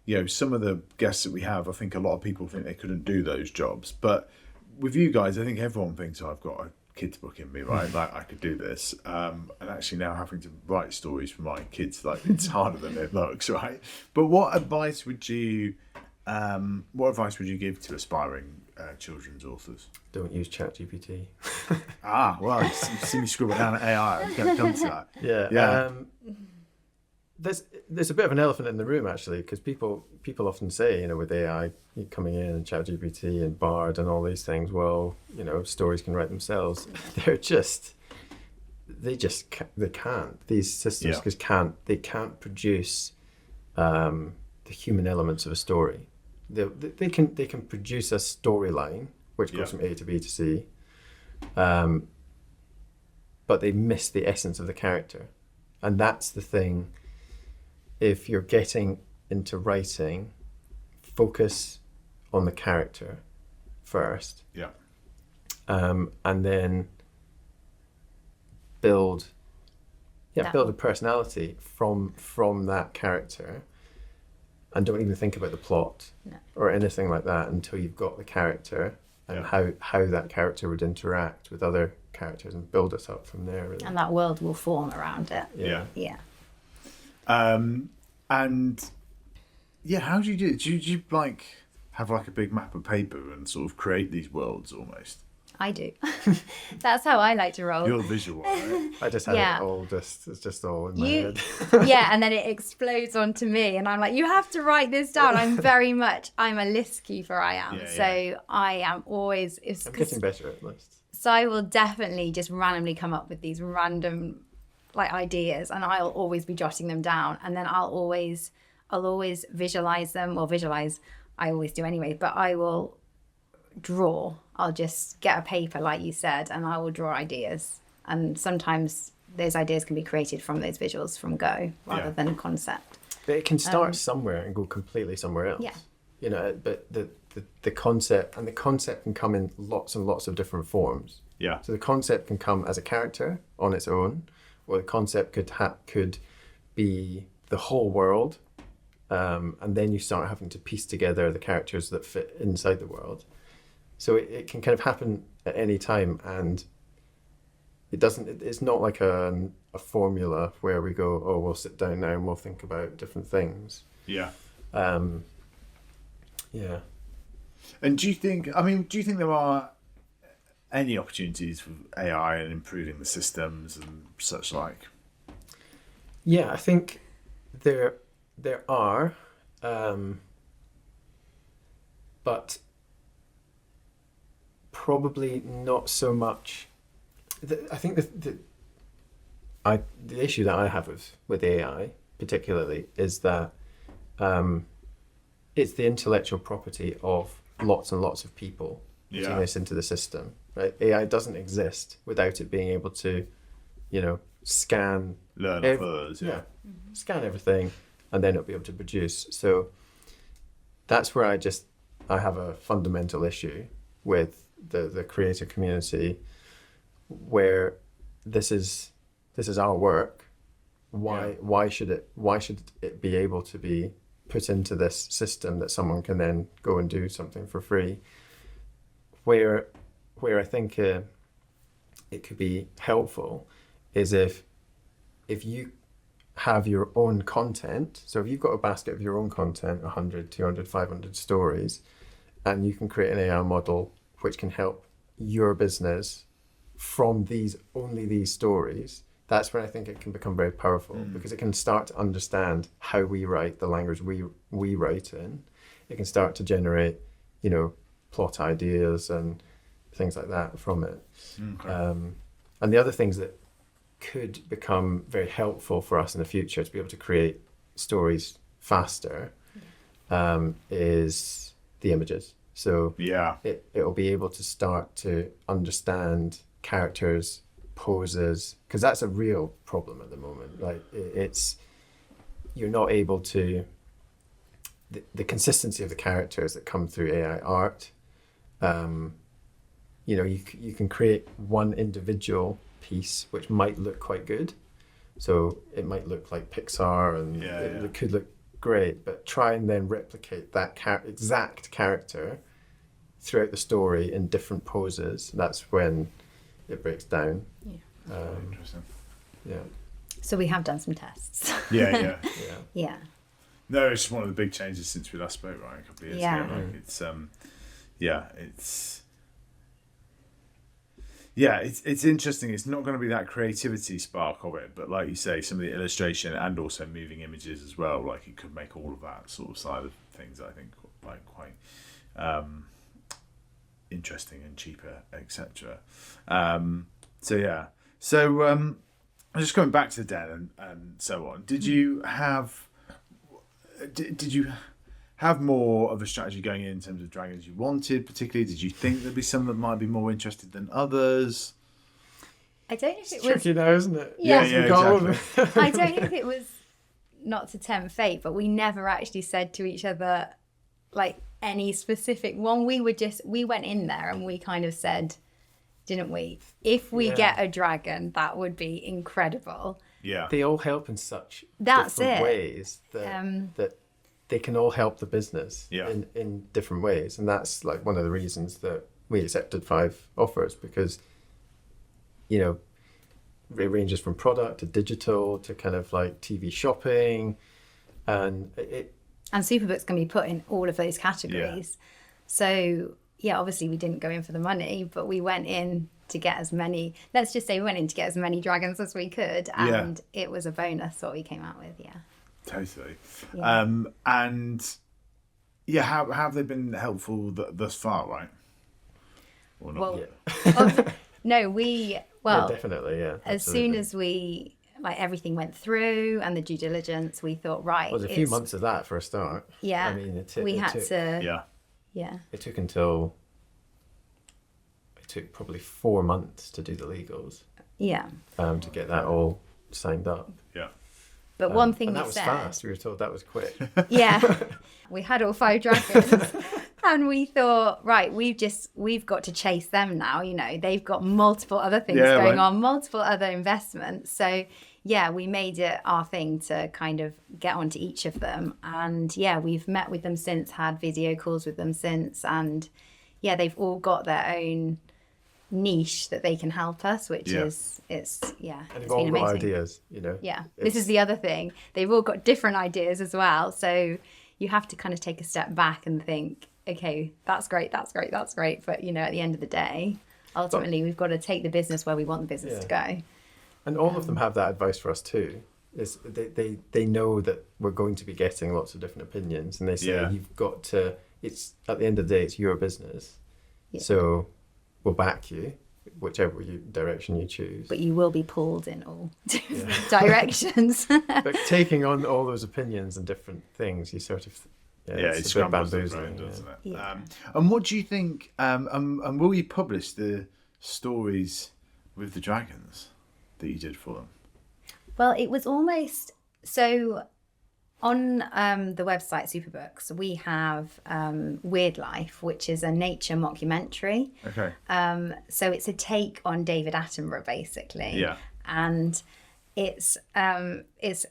you know, some of the guests that we have, I think a lot of people think they couldn't do those jobs. But with you guys, I think everyone thinks, I've got a kids book in me, right? Like I could do this. And actually now having to write stories for my kids, like it's harder than it looks, right? But what advice would you give to aspiring children's authors? Don't use ChatGPT. Well, you see me scribble down at AI. I'm going to come to that. Yeah. There's a bit of an elephant in the room, actually, because people often say, you know, with AI coming in and ChatGPT and Bard and all these things, well, you know, stories can write themselves. They can't. These systems can't produce the human elements of a story. They can produce a storyline which goes from A to B to C, but they miss the essence of the character, and that's the thing. If you're getting into writing, focus on the character first, and then build a personality from that character. And don't even think about the plot or anything like that until you've got the character and how that character would interact with other characters, and build it up from there. Really. And that world will form around it. Yeah. And how do you do it? Do you like have like a big map of paper and sort of create these worlds almost? I do. That's how I like to roll. You're the visual, right? I just have it all it's just all in my head. And then it explodes onto me and I'm like, you have to write this down. I'm a list keeper, I am. I am always... I'm getting better at lists. So I will definitely just randomly come up with these random like ideas, and I'll always be jotting them down, and then I'll always visualize them. Well, visualize, I always do anyway, but I will draw. I'll just get a paper, like you said, and I will draw ideas. And sometimes those ideas can be created from those visuals from go rather than a concept. But it can start somewhere and go completely somewhere else. Yeah. You know, but the concept can come in lots and lots of different forms. Yeah. So the concept can come as a character on its own, or the concept could be the whole world, and then you start having to piece together the characters that fit inside the world. So it can kind of happen at any time, and it's not like a formula where we go, oh, we'll sit down now and we'll think about different things. Yeah. Yeah. And do you think there are any opportunities for AI and improving the systems and such like? Yeah, I think there are, but probably not so much. I think the issue that I have with AI particularly is that it's the intellectual property of lots and lots of people putting this into the system. Right? AI doesn't exist without it being able to, scan, learn off others, scan everything, and then it'll be able to produce. So that's where I have a fundamental issue with the creator community, where this is our work. Why should it be able to be put into this system that someone can then go and do something for free? Where I think it could be helpful is if you have your own content. So if you've got a basket of your own content, 100, 200, 500 stories, and you can create an AI model which can help your business from only these stories, that's where I think it can become very powerful, because it can start to understand how we write, the language we write in. It can start to generate, plot ideas and things like that from it. Okay. And the other things that could become very helpful for us in the future to be able to create stories faster is the images. So Yeah. it'll be able to start to understand characters, poses, because that's a real problem at the moment. Like it's you're not able to the consistency of the characters that come through AI art. You know, you can create one individual piece which might look quite good. So it might look like Pixar and it could look great, but try and then replicate that exact character throughout the story in different poses. That's when it breaks down. Yeah. Interesting. Yeah. So we have done some tests. Yeah. Yeah. No, it's one of the big changes since we last spoke, right? A couple of years Yeah. ago. Like it's interesting. It's not going to be that creativity spark of it, but like you say, some of the illustration and also moving images as well. Like it could make all of that sort of side of things, I think, like quite interesting and cheaper, etc. So just going back to the den and so on. Did you have more of a strategy going in terms of dragons you wanted, particularly? Did you think there'd be some that might be more interested than others? I don't know if it was Tricky now, isn't it? Yeah. Exactly. I don't know if it was not to tempt fate, but we never actually said to each other like any specific one. We went in there and we kind of said, didn't we? If we get a dragon, that would be incredible. Yeah. They all help in such That's different it. ways that they can all help the business in different ways. And that's like one of the reasons that we accepted 5 offers, because, you know, it ranges from product to digital to kind of like TV shopping, and Sooper Books can be put in all of those categories. So yeah, obviously we didn't go in for the money, but we went in to get as many, let's just say we went in to get as many dragons as we could, and it was a bonus what we came out with. Totally. Yeah. How have they been helpful thus far, right? Or not? Well, no, definitely, yeah. As soon as we, like, everything went through and the due diligence, we thought, right. Well, there's a few months of that for a start. Yeah. I mean, It took probably 4 months to do the legals. Yeah. To get that all signed up. Yeah. But one thing and we that was said, fast. We were told that was quick. yeah, we had all 5 dragons, and we thought, right, we've got to chase them now. You know, they've got multiple other things going on, multiple other investments. So yeah, we made it our thing to kind of get onto each of them. And yeah, we've met with them since, had video calls with them since, and yeah, they've all got their own niche that they can help us, which is and it's they've been all got amazing. ideas, you know. Yeah, this is the other thing. They've all got different ideas as well. So you have to kind of take a step back and think, okay, that's great. But, you know, at the end of the day, ultimately, we've got to take the business where we want the business to go. And all of them have that advice for us too. Is they know that we're going to be getting lots of different opinions, and they say you've got to. It's at the end of the day, it's your business, so we'll back you, whichever direction you choose. But you will be pulled in all directions. But taking on all those opinions and different things, you sort of it a bit bamboozling, bamboozling, doesn't it? Yeah. And what do you think? And will you publish the stories with the dragons that you did for them? Well, it was almost so. On the website Sooper Books, we have Weird Life, which is a nature mockumentary. Okay. So it's a take on David Attenborough, basically. Yeah. And it's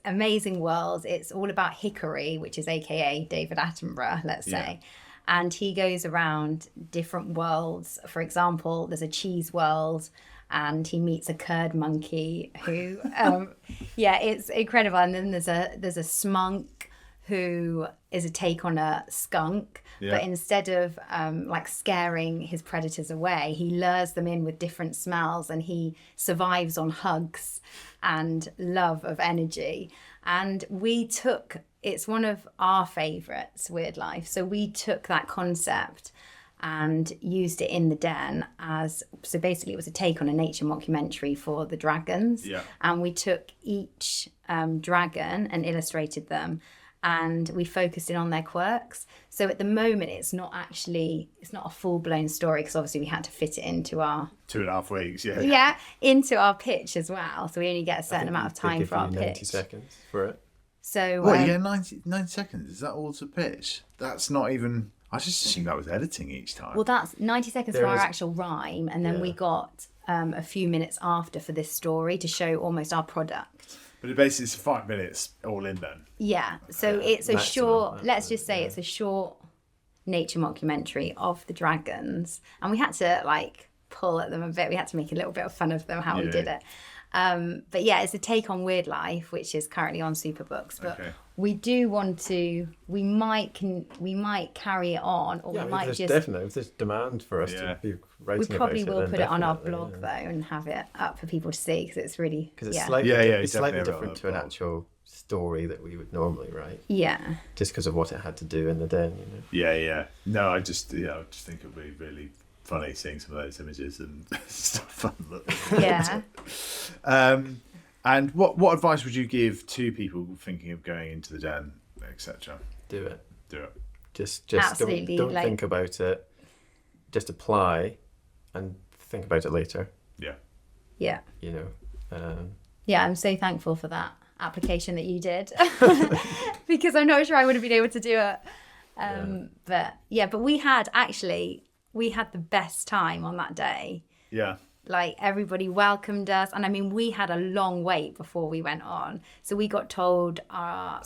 amazing world. It's all about Hickory, which is AKA David Attenborough, let's say. And he goes around different worlds. For example, there's a cheese world, and he meets a curd monkey who, it's incredible. And then there's a smunk who is a take on a skunk, but instead of like scaring his predators away, he lures them in with different smells, and he survives on hugs and love of energy. And it's one of our favorites, Weird Life. So we took that concept and used it in the den so basically it was a take on a nature mockumentary for the dragons. Yeah. And we took each dragon and illustrated them and we focused in on their quirks. So at the moment, it's not a full-blown story, because obviously we had to fit it into our 2.5 weeks, yeah. Yeah, into our pitch as well. So we only get a certain amount of time for our 90 pitch. seconds for it. So What, you get 90 seconds? Is that all to pitch? That's not even... I just assumed that was editing each time. well, that's 90 seconds There for our is- actual rhyme, and then we got a few minutes after for this story to show almost our product. But it basically is 5 minutes all in then. Yeah, so it's a maximum, short, let's just say it's a short nature mockumentary of the dragons, and we had to like pull at them a bit. We had to make a little bit of fun of them how we did it. But yeah, it's a take on Weird Life, which is currently on Sooper Books. But we do want to. We might carry it on, or Yeah, we might there's just. definitely, if there's demand for us to be writing We probably about will then put it on our definitely, blog though, and have it up for people to see, because it's really. Because it's yeah. slightly, it's slightly definitely different about to an that. actual story that we would normally write, Yeah. just because of what it had to do in the den, you know. Yeah. No, I just think it would be really funny seeing some of those images and stuff fun. Yeah. And what advice would you give to people thinking of going into the den, etc.? Do it. Do it. Just Absolutely, don't like- think about it. Just apply and think about it later, Yeah. Yeah. you know. Yeah, I'm so thankful for that application that you did, because I'm not sure I would have been able to do it. But we had the best time on that day. Yeah. Like, everybody welcomed us, and I mean, we had a long wait before we went on. So we got told our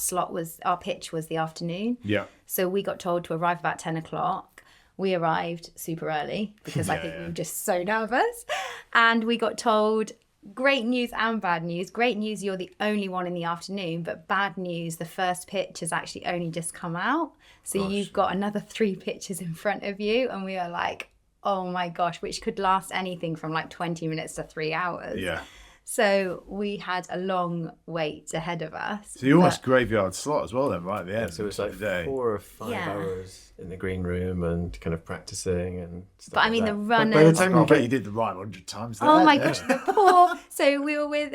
pitch was the afternoon. Yeah. So we got told to arrive about 10 o'clock. We arrived super early because I think we were just so nervous. And we got told, great news and bad news. Great news, you're the only one in the afternoon. But bad news, the first pitch has actually only just come out. So you've got another 3 pitches in front of you. And we were like, oh my gosh, which could last anything from like 20 minutes to 3 hours. Yeah. So we had a long wait ahead of us. So you almost graveyard slot as well then, right at the end. So it was like of the day. 4 or 5 Yeah. hours in the green room and kind of practicing and stuff. But I like mean, that. the But by the runners. time I you bet get- you did the rhyme 100 times. Oh there, my yeah. gosh, the poor. So we were with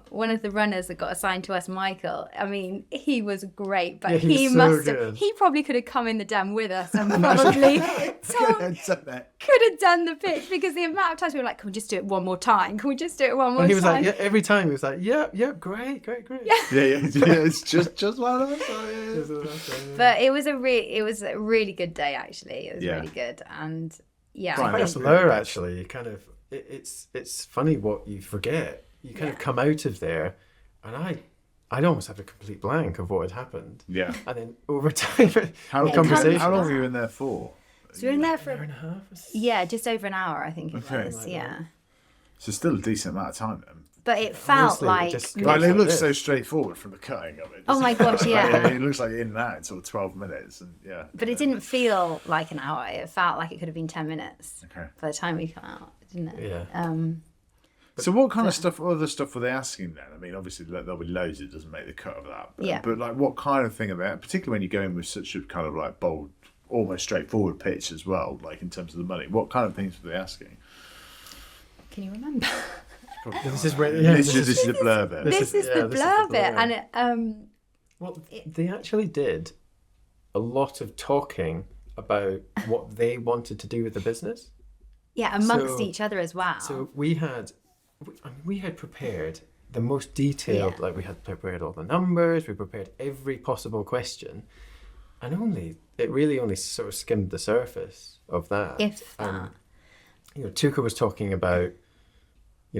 one of the runners that got assigned to us, Michael. I mean, he was great, but Yeah, he he's so must have. good. He probably could have come in the den with us and probably could have done the pitch, because the amount of times we were like, "Can we just do it one more time? Can we just do it one more And he was time?" like, yeah, every time he was like, yeah, great. Yeah, it's just one of us. But it was a really good day, actually. It was really good, and yeah, Fine, I Quite a think, blur, actually. You kind of, it's funny what you forget. You kind of come out of there, and I'd almost have a complete blank of what had happened. Yeah. And then over time, How long were you in there for? so we were in there for hour and a half. just over an hour, I think it Okay. was. Yeah, So still a decent amount of time then. but it felt Honestly, it like. just Like, goes it like looks this. so straightforward from the cutting of it. Oh my gosh, yeah. It looks like in and out in sort of 12 minutes. And yeah. But it didn't feel like an hour. It felt like it could have been 10 minutes Okay. by the time we come out, didn't it? Yeah. So what kind of stuff, other stuff were they asking then? I mean, obviously there'll be loads that doesn't make the cut of that. But, Yeah. but like what kind of thing about, particularly when you go in with such a kind of like bold, almost straightforward pitch as well, like in terms of the money, what kind of things were they asking? Can you remember? This is where This is the blur bit. This is the blur bit. And it, Well, they actually did a lot of talking about what they wanted to do with the business. yeah, amongst So- each other as well. So we had prepared the most detailed, Yeah. like we had prepared all the numbers, we prepared every possible question, and it really only sort of skimmed the surface of that. If that. And, Tuka was talking about,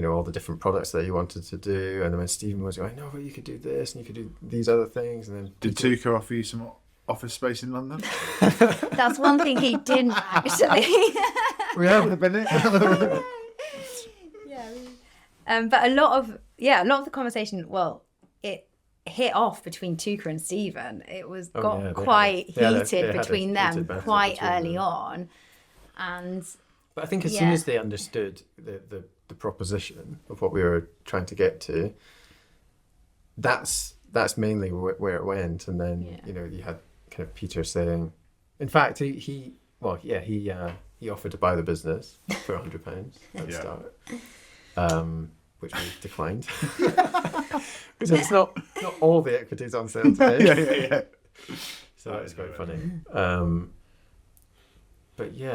all the different products that he wanted to do, and then when Stephen was going, no, but you could do this and you could do these other things, and then Did Tuka offer you some office space in London? That's one thing he didn't actually. Yeah, would have been it. But a lot of the conversation, it hit off between Tuka and Stephen. It was quite heated between them quite early on. And But I think as soon as they understood the proposition of what we were trying to get to, that's mainly where it went. And then you had kind of Peter saying, in fact, he offered to buy the business for £100 at the start, which we declined. Because it's not all the equities on sale today. yeah. So that was quite funny. But yeah,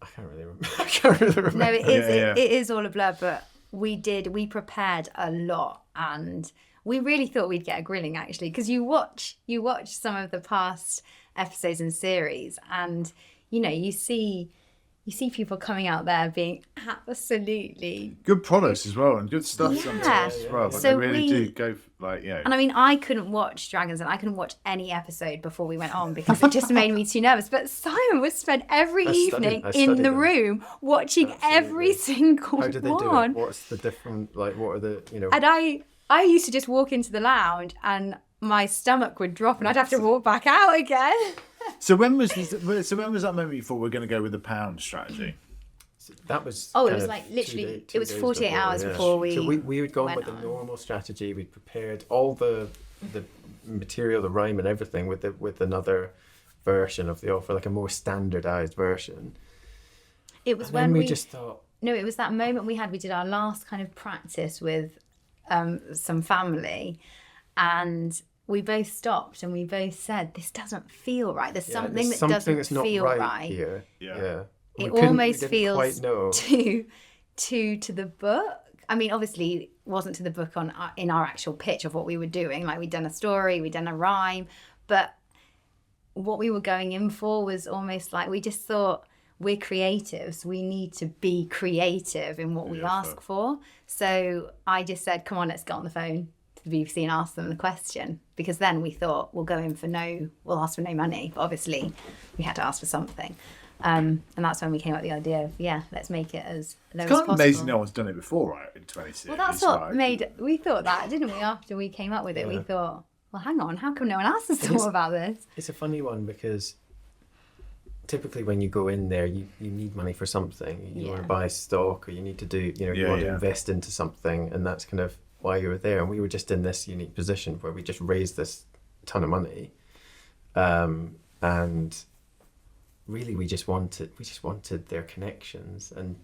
I can't really remember. No, it is all a blur, but we prepared a lot, and we really thought we'd get a grilling, actually, because you watch some of the past episodes and series, and you see people coming out there being absolutely good products as well, and good stuff sometimes as well. But So they really do go And I mean, I couldn't watch Dragons, and I couldn't watch any episode before we went on because it just made me too nervous. But Simon would spend every evening in the room watching every single one. How did they do it? What's the different, what are the, And I used to just walk into the lounge and my stomach would drop and I'd have to walk back out again. So when was that moment you thought we're going to go with the pound strategy? That was. Oh, it was like literally. It was 48 hours before we. So we had gone with the normal strategy. We'd prepared all the material, the rhyme, and everything with another version of the offer, like a more standardized version. It was when we just thought. No, it was that moment we had. We did our last kind of practice with some family, and we both stopped and we both said, "This doesn't feel right. There's something that doesn't feel right here." Yeah. It almost feels to the book. I mean, obviously, it wasn't to the book in our actual pitch of what we were doing. Like, we'd done a story, we'd done a rhyme, but what we were going in for was almost like we just thought, we're creatives. We need to be creative in what we ask for. So I just said, come on, let's get on the phone to the BBC and ask them the question. Because then we thought, we'll ask for no money. But obviously, we had to ask for something. And that's when we came up with the idea of, let's make it as low as possible. It's kind of amazing no one's done it before, right, in 20 Well, that's what we thought that, didn't we? After we came up with it, we thought, well, hang on, how come no one asked us more about this? It's a funny one because typically when you go in there, you need money for something. You want to buy stock, or you need to do, you want to invest into something, and that's kind of why you were there. And we were just in this unique position where we just raised this ton of money, and really we just wanted their connections and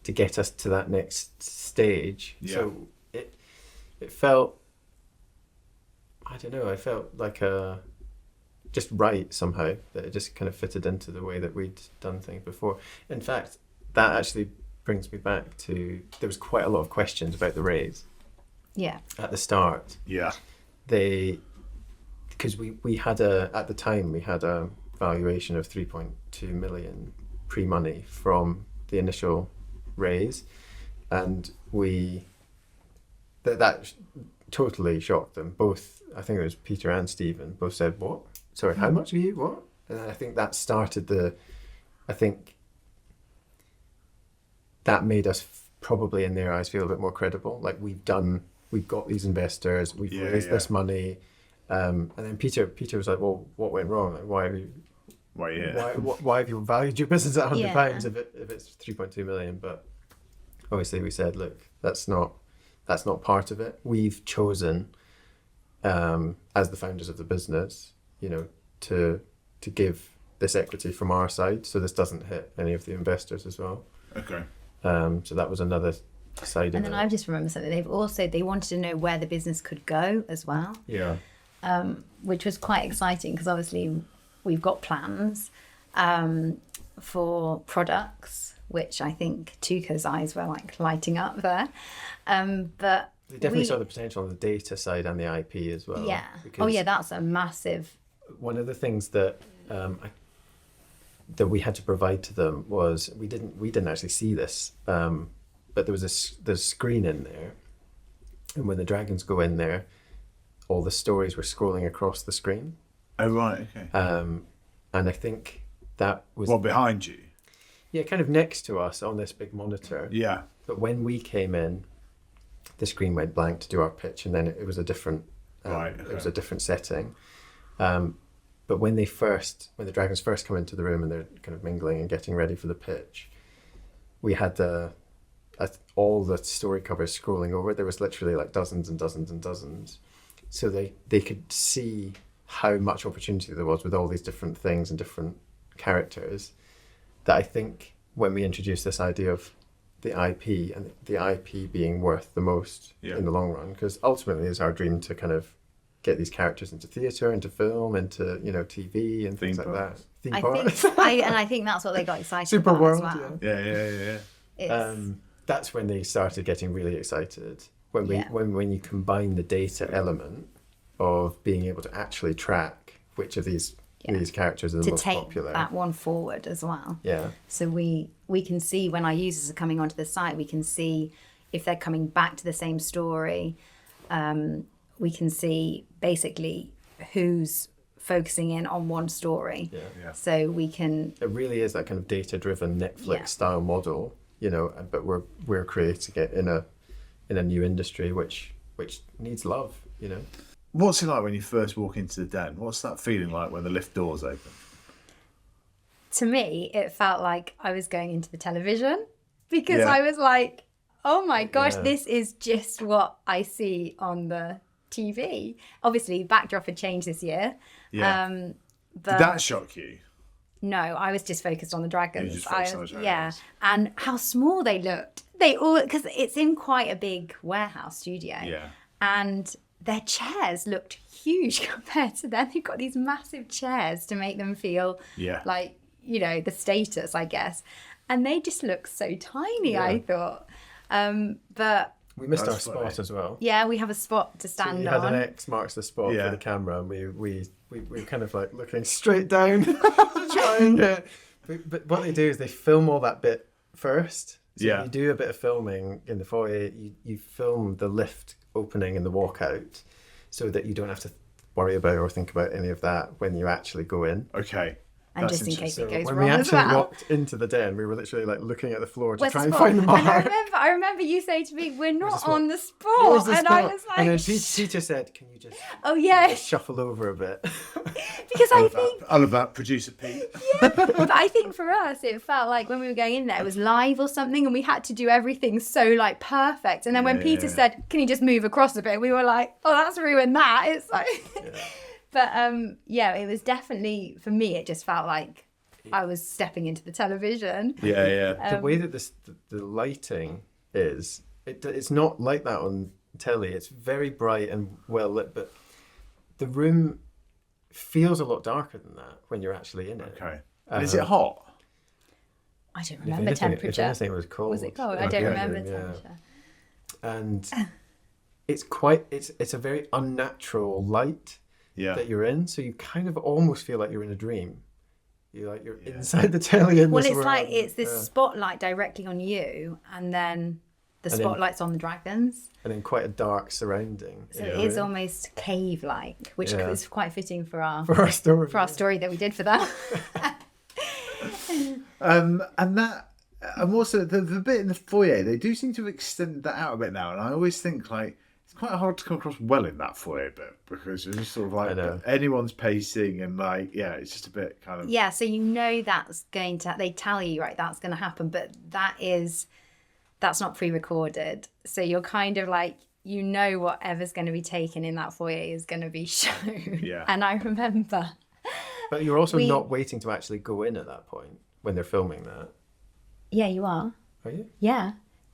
to get us to that next stage. So it felt, I don't know, I felt like just right somehow, that it just kind of fitted into the way that we'd done things before. In fact, that actually brings me back to, there was quite a lot of questions about the raise at the start. Because we had at the time we had a valuation of 3.2 million pre-money from the initial raise, and that totally shocked them both. I think it was Peter and Stephen both said, what? Sorry, how much are you? What? And I think that started that made us probably in their eyes feel a bit more credible. Like, we've got these investors, we've raised this money. And then Peter was like, well, what went wrong? Like, why have you valued your business at £100 if it's 3.2 million? But obviously we said, look, that's not part of it. We've chosen, as the founders of the business, to give this equity from our side, so this doesn't hit any of the investors as well. Okay. So that was another side of it. And then I've just remembered something. They wanted to know where the business could go as well. Yeah. Which was quite exciting because obviously we've got plans for products, which I think Tuka's eyes were like lighting up there. But they definitely saw the potential on the data side and the IP as well. Yeah. That's a massive. One of the things that that we had to provide to them was we didn't actually see this, but there's a screen in there, and when the dragons go in there, all the stories were scrolling across the screen. Oh, right, okay. And I think that was... Well, behind you? Yeah, kind of next to us on this big monitor. Yeah. But when we came in, the screen went blank to do our pitch, and then it was a different... It was a different setting. But when the dragons first come into the room and they're kind of mingling and getting ready for the pitch, we had all the story covers scrolling over. There was literally like dozens and dozens and dozens. So they could see how much opportunity there was with all these different things and different characters, that I think when we introduced this idea of the IP, and the IP being worth the most in the long run, because ultimately it's our dream to kind of get these characters into theatre, into film, into TV and things like that. Theme parks. I think that's what they got excited Super about World, as well. Yeah. That's when they started getting really excited. When you combine the data element of being able to actually track which of these characters are the most popular. To take that one forward as well. Yeah. So we can see when our users are coming onto the site, we can see if they're coming back to the same story. We can see basically who's focusing in on one story. So we can... It really is that kind of data-driven Netflix-style model, but we're creating it in a new industry which needs love, What's it like when you first walk into the den? What's that feeling like when the lift doors open? To me, it felt like I was going into the television, because I was like, oh my gosh, this is just what I see on the TV. Obviously, backdrop had changed this year. Yeah. But Did that shock you? No, I was just focused on the dragons. You just focused on the dragons. And how small they looked. They all, because it's in quite a big warehouse studio. Yeah. And their chairs looked huge compared to them. They've got these massive chairs to make them feel like, the status, I guess. And they just look so tiny, I thought. But we missed our spot as well. Yeah, we have a spot to stand on. We had an X marks the spot for the camera, and we were kind of like looking straight down, trying to. But what they do is they film all that bit first. So you do a bit of filming in the foyer. You film the lift opening and the walkout, so that you don't have to worry about or think about any of that when you actually go in. Okay. And just in case it goes when wrong we as actually well. walked into the den, we were literally like looking at the floor to Where's try the and spot? find the mark. And I remember you saying to me, "We're not on the spot," Where's the and spot? I was like, and then Peter said, "Can you just just shuffle over a bit?" Because I think all about producer Pete. but I think for us, it felt like when we were going in there, it was live or something, and we had to do everything so like perfect. And then when Peter said, "Can you just move across a bit?" we were like, "Oh, that's ruined that." It's like, but it was definitely, for me, it just felt like I was stepping into the television. The way that the lighting is, it's not like that on telly. It's very bright and well lit, but the room feels a lot darker than that when you're actually in it. Okay. Is it hot? I don't remember temperature. If anything, it was cold. Was it cold? I don't remember temperature. And it's a very unnatural light that you're in, so you kind of almost feel like you're in a dream. You're inside the telly in this world. Like it's this spotlight directly on you, and then the spotlight's on the dragons. And then quite a dark surrounding. So it is almost cave-like, which is quite fitting for our story that we did for that. And also the bit in the foyer, they do seem to extend that out a bit now, and I always think like it's quite hard to come across well in that foyer bit, because it's just sort of like anyone's pacing and like it's just a bit kind of so that's going to, they tell you that's going to happen, but that's not pre-recorded, so you're kind of like, whatever's going to be taken in that foyer is going to be shown. And I remember, but you're also not waiting to actually go in at that point when they're filming that. You are you?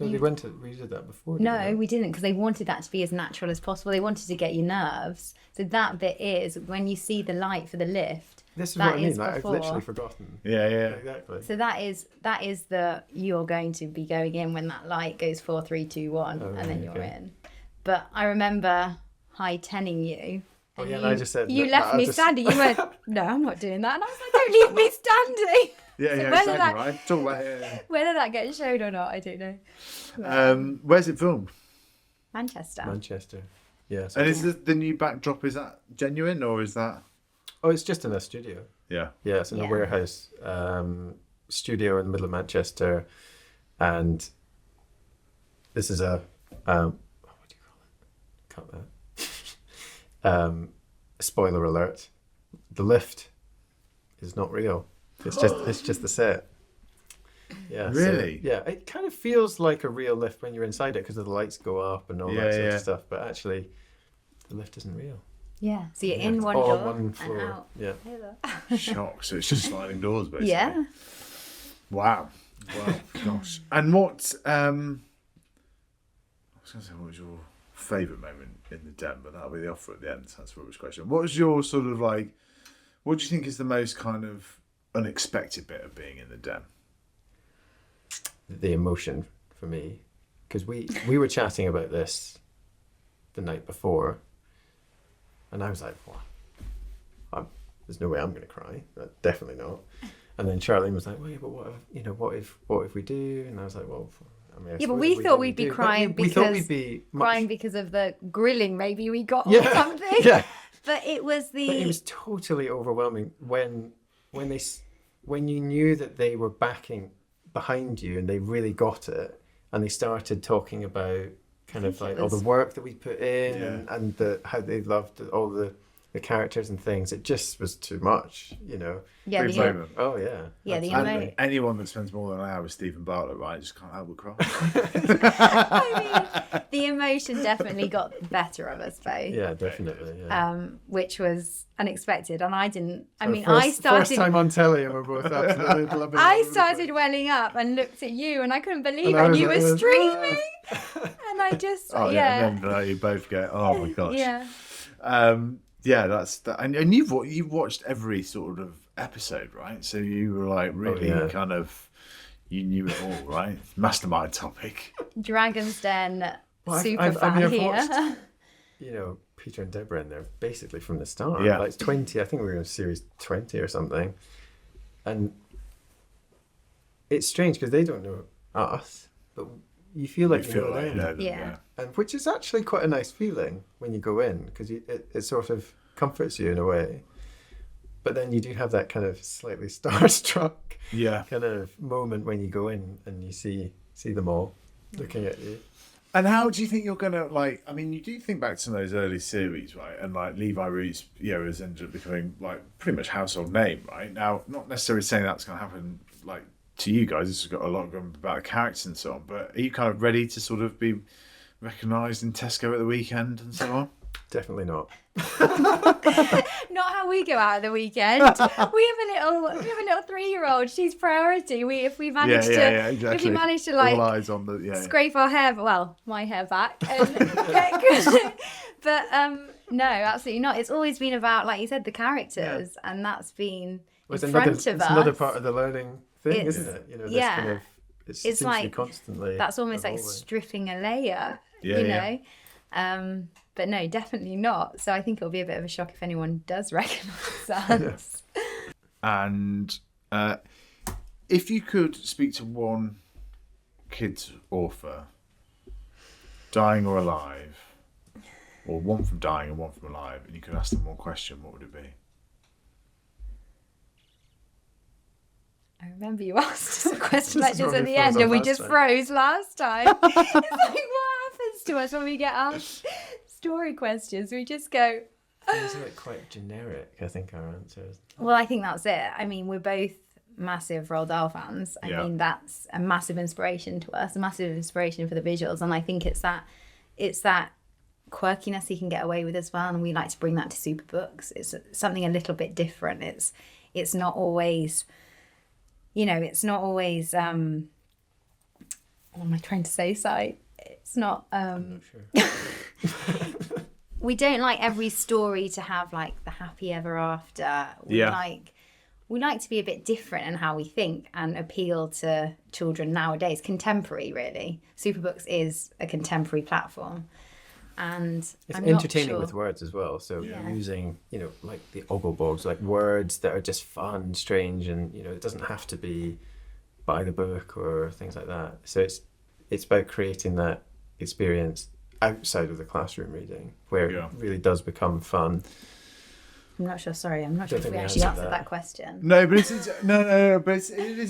No, we did that before. No, we didn't, because they wanted that to be as natural as possible. They wanted to get your nerves. So that bit is when you see the light for the lift. This is what I mean. Like, I've literally forgotten. Yeah. Exactly. So that is you're going to be going in when that light goes 4, 3, 2, 1, and then you're in. But I remember high-tenning you. Oh yeah, and I just said you left me standing. You went, "No, I'm not doing that," and I was like, "Don't leave me standing." Exactly right. Talk about whether that gets showed or not, I don't know. Where's it filmed? Manchester. Yeah. So and is the new backdrop, is that genuine or is that? Oh, it's just in a studio. Yeah. Yeah, it's in a warehouse studio in the middle of Manchester, and this is a what do you call it? Cut that. Spoiler alert: the lift is not real. It's just the set. Yeah. Really? So, it kind of feels like a real lift when you're inside it because the lights go up and all that sort of stuff. But actually, the lift isn't real. Yeah. So you're in one door one floor. and out. Yeah. Shock. So it's just sliding doors, basically. Yeah. Wow. Well, gosh. And what? I was going to say, what was your favourite moment in the den? But that'll be the offer at the end. So that's a rubbish question. What was your sort of like? What do you think is the most kind of unexpected bit of being in the den? The emotion for me, because we were chatting about this the night before, and I was like, "What? There's no way I'm going to cry. Definitely not." And then Charlene was like, "Well, yeah, but what if we do?" And I was like, "Well, I mean, I Yeah, but suppose we if thought do, we'd be do." But crying we because thought we'd be crying much... because of the grilling maybe we got or Yeah, something. yeah. But it was But it was totally overwhelming when you knew that they were backing behind you and they really got it, and they started talking about kind of like all the work that we put in and how they loved all the characters and things. It just was too much, Yeah, Big moment. Oh yeah. Yeah, the absolutely. emo- Anyone that spends more than an hour with Stephen Bartlett, right, just can't help but cry. I mean, the emotion definitely got the better of us both. Yeah, definitely. Yeah. Which was unexpected, and I didn't. I mean, First time on telly, and we're both absolutely loving it. I started welling up and looked at you, and I couldn't believe And I it. And was you like were this. streaming, and I just Oh yeah, and then you both go, oh my gosh. yeah. Yeah, that's that. And you've watched every sort of episode, right? So you were like really kind of, you knew it all, right? Mastermind topic. Dragon's Den, super I've fan here. watched, Peter and Deborah in there basically from the start. Yeah. Like 20, I think we were in series 20 or something. And it's strange because they don't know us, but you feel like you know like them. you know them, Yeah. And which is actually quite a nice feeling when you go in, because it sort of comforts you in a way. But then you do have that kind of slightly starstruck kind of moment when you go in and you see them all looking at you. And how do you think you're gonna like? I mean, you do think back to some of those early series, right? And like Levi Reese, has ended up becoming like pretty much household name, right? Now, not necessarily saying that's gonna happen like to you guys. This has got a lot going about the characters and so on. But are you kind of ready to sort of be recognised in Tesco at the weekend and so on? Definitely not. Not how we go out at the weekend. we have a little 3-year-old. She's priority. If we manage to like all eyes on the scrape our hair, well, my hair back, and get good. But no, absolutely not. It's always been about, like you said, the characters, and that's been in front of us. It's another part of the learning thing, isn't it? This kind of, it seems like to be constantly. That's almost evolving. like stripping a layer. Yeah. But no, definitely not. So I think it'll be a bit of a shock if anyone does recognise us. And if you could speak to one kids author, dying or alive, or one from dying and one from alive, and you could ask them one question, what would it be? I remember you asked us a question like this probably at the froze end, up and we last just time. froze last time. It's like, what happens to us when we get asked story questions? We just go. Isn't it quite generic? I think our answers. Well, I think that's it. I mean, we're both massive Roald Dahl fans. I mean, that's a massive inspiration to us, a massive inspiration for the visuals, and I think it's that quirkiness he can get away with as well, and we like to bring that to Sooper Books. It's something a little bit different. It's not always. It's not always. What am I trying to say, Si? It's not. I'm not sure. We don't like every story to have like the happy ever after. We like to be a bit different in how we think and appeal to children nowadays. Contemporary, really. Sooper Books is a contemporary platform. And it's I'm entertaining not sure. with words as well. So using, like the oglebogs, like words that are just fun, strange, and it doesn't have to be by the book or things like that. So it's about creating that experience outside of the classroom reading, where it really does become fun. I'm not sure. Sorry, I'm not sure if think we we actually answered answered that. that question. No, but it is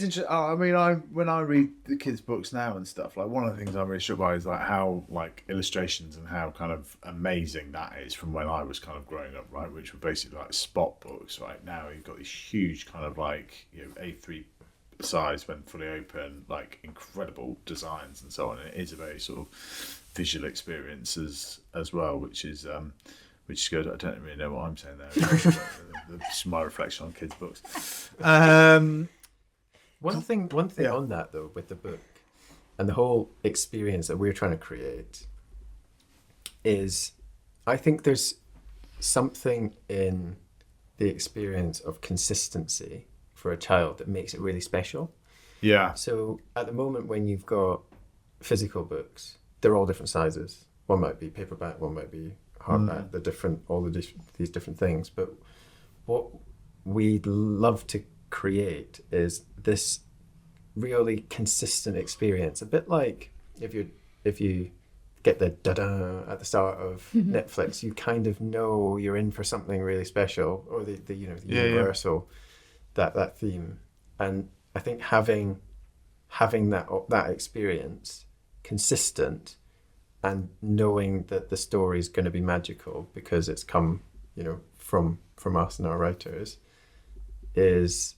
interesting. I mean, when I read the kids' books now and stuff, like one of the things I'm really struck by is like how like illustrations and how kind of amazing that is from when I was kind of growing up, right? Which were basically like spot books. Right now, you've got these huge kind of like A3 size when fully open, like incredible designs and so on. And it is a very sort of visual experience as well, which is good. I don't really know what I'm saying there. It's my reflection on kids' books. One thing on that though, with the book and the whole experience that we're trying to create is, I think there's something in the experience of consistency for a child that makes it really special. Yeah. So at the moment when you've got physical books, they're all different sizes. One might be paperback, one might be hardback. They're different, these different things. But what we'd love to create is this really consistent experience. A bit like if you get the da-da at the start of Netflix, you kind of know you're in for something really special, or the universal that theme. And I think having that experience consistent and knowing that the story is going to be magical because it's come, from us and our writers, is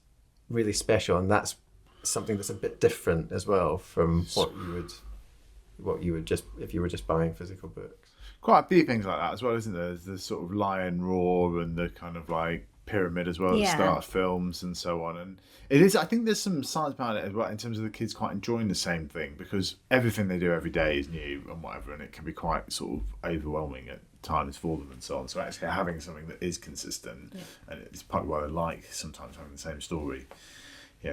really special. And that's something that's a bit different as well from what you would just, if you were just buying physical books. Quite a few things like that as well, isn't there? There's the sort of lion roar and the kind of like pyramid as well, the start of films and so on. And it is, I think there's some science behind it as well in terms of the kids quite enjoying the same thing, because everything they do every day is new and whatever, and it can be quite sort of overwhelming at times for them and so on. So actually having something that is consistent, and it's partly why I like sometimes having the same story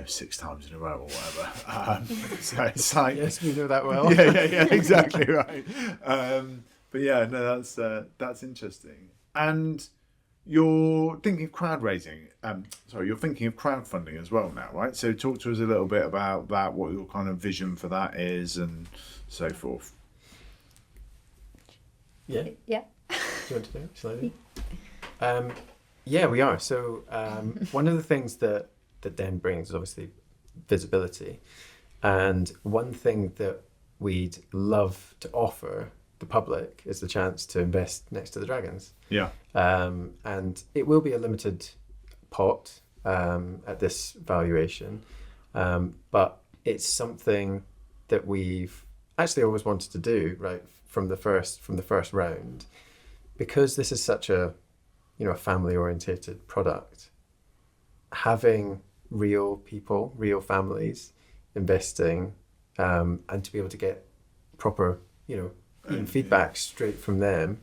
6 times in a row or whatever. So it's like, yes, we know that well. yeah, exactly right. But yeah, no, that's interesting. And you're thinking of you're thinking of crowdfunding as well now, right? So talk to us a little bit about that, what your kind of vision for that is and so forth. Yeah. Yeah. Do you want to do it? Shall I do? Yeah, we are. So one of the things that Den brings is obviously visibility. And one thing that we'd love to offer the public is the chance to invest next to the dragons. Yeah. And it will be a limited pot at this valuation. But it's something that we've actually always wanted to do, right, from the first round. Because this is such a family orientated product, having real people, real families investing, and to be able to get proper, feedback straight from them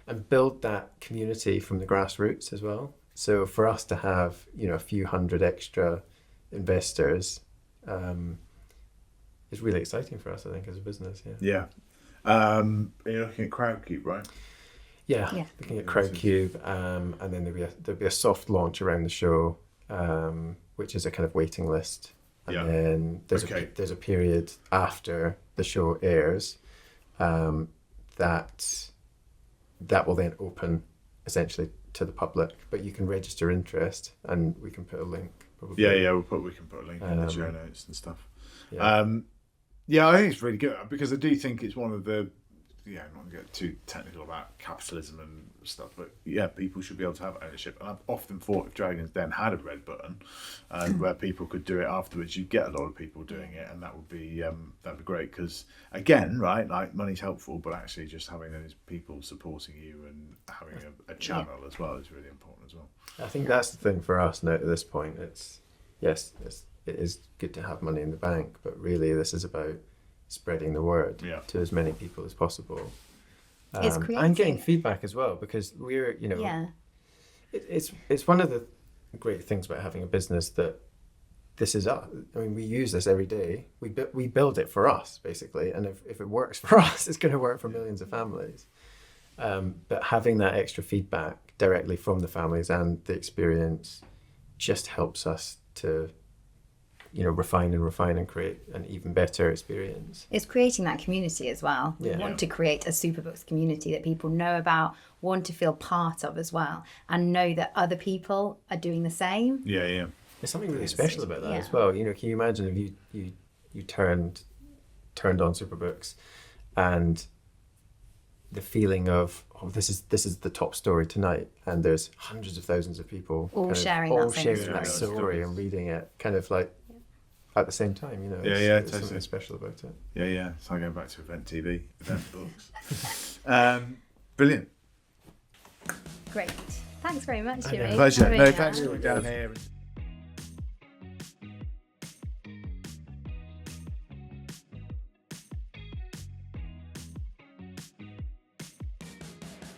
and build that community from the grassroots as well. So for us to have, a few hundred extra investors is really exciting for us, I think, as a business. Yeah. You're looking at Crowdcube, right? Yeah. Looking at Crowdcube, and then there'll be a soft launch around the show, which is a kind of waiting list, and then there's a period after the show airs that will then open essentially to the public, but you can register interest, and we can put a link. Probably. We can put a link in the show notes and stuff. Yeah. I think it's really good, because I do think it's one of the, I'm not going to get too technical about capitalism and stuff, but people should be able to have ownership. And I've often thought if Dragons Den had a red button where people could do it afterwards, you'd get a lot of people doing it, and that'd be great. Because again, right, like money's helpful, but actually just having those people supporting you and having a channel as well is really important as well. I think that's the thing for us now at this point. It is good to have money in the bank, but really this is about spreading the word to as many people as possible, and getting feedback as well, because we're it's one of the great things about having a business that this is us. I mean, we use this every day. We build it for us basically, and if it works for us, it's going to work for millions of families. But having that extra feedback directly from the families and the experience just helps us to refine and create an even better experience. It's creating that community as well. We want to create a Sooper Books community that people know about, want to feel part of as well, and know that other people are doing the same. Yeah. There's something really special about that as well. Can you imagine if you turned on Sooper Books and the feeling of, this is the top story tonight, and there's hundreds of thousands of people all sharing that story and reading it, kind of like at the same time, there's totally. Something special about it. Yeah. So I'm going back to event TV, event books. Brilliant. Great. Thanks very much, Jimmy. Pleasure. No, thanks for coming down here.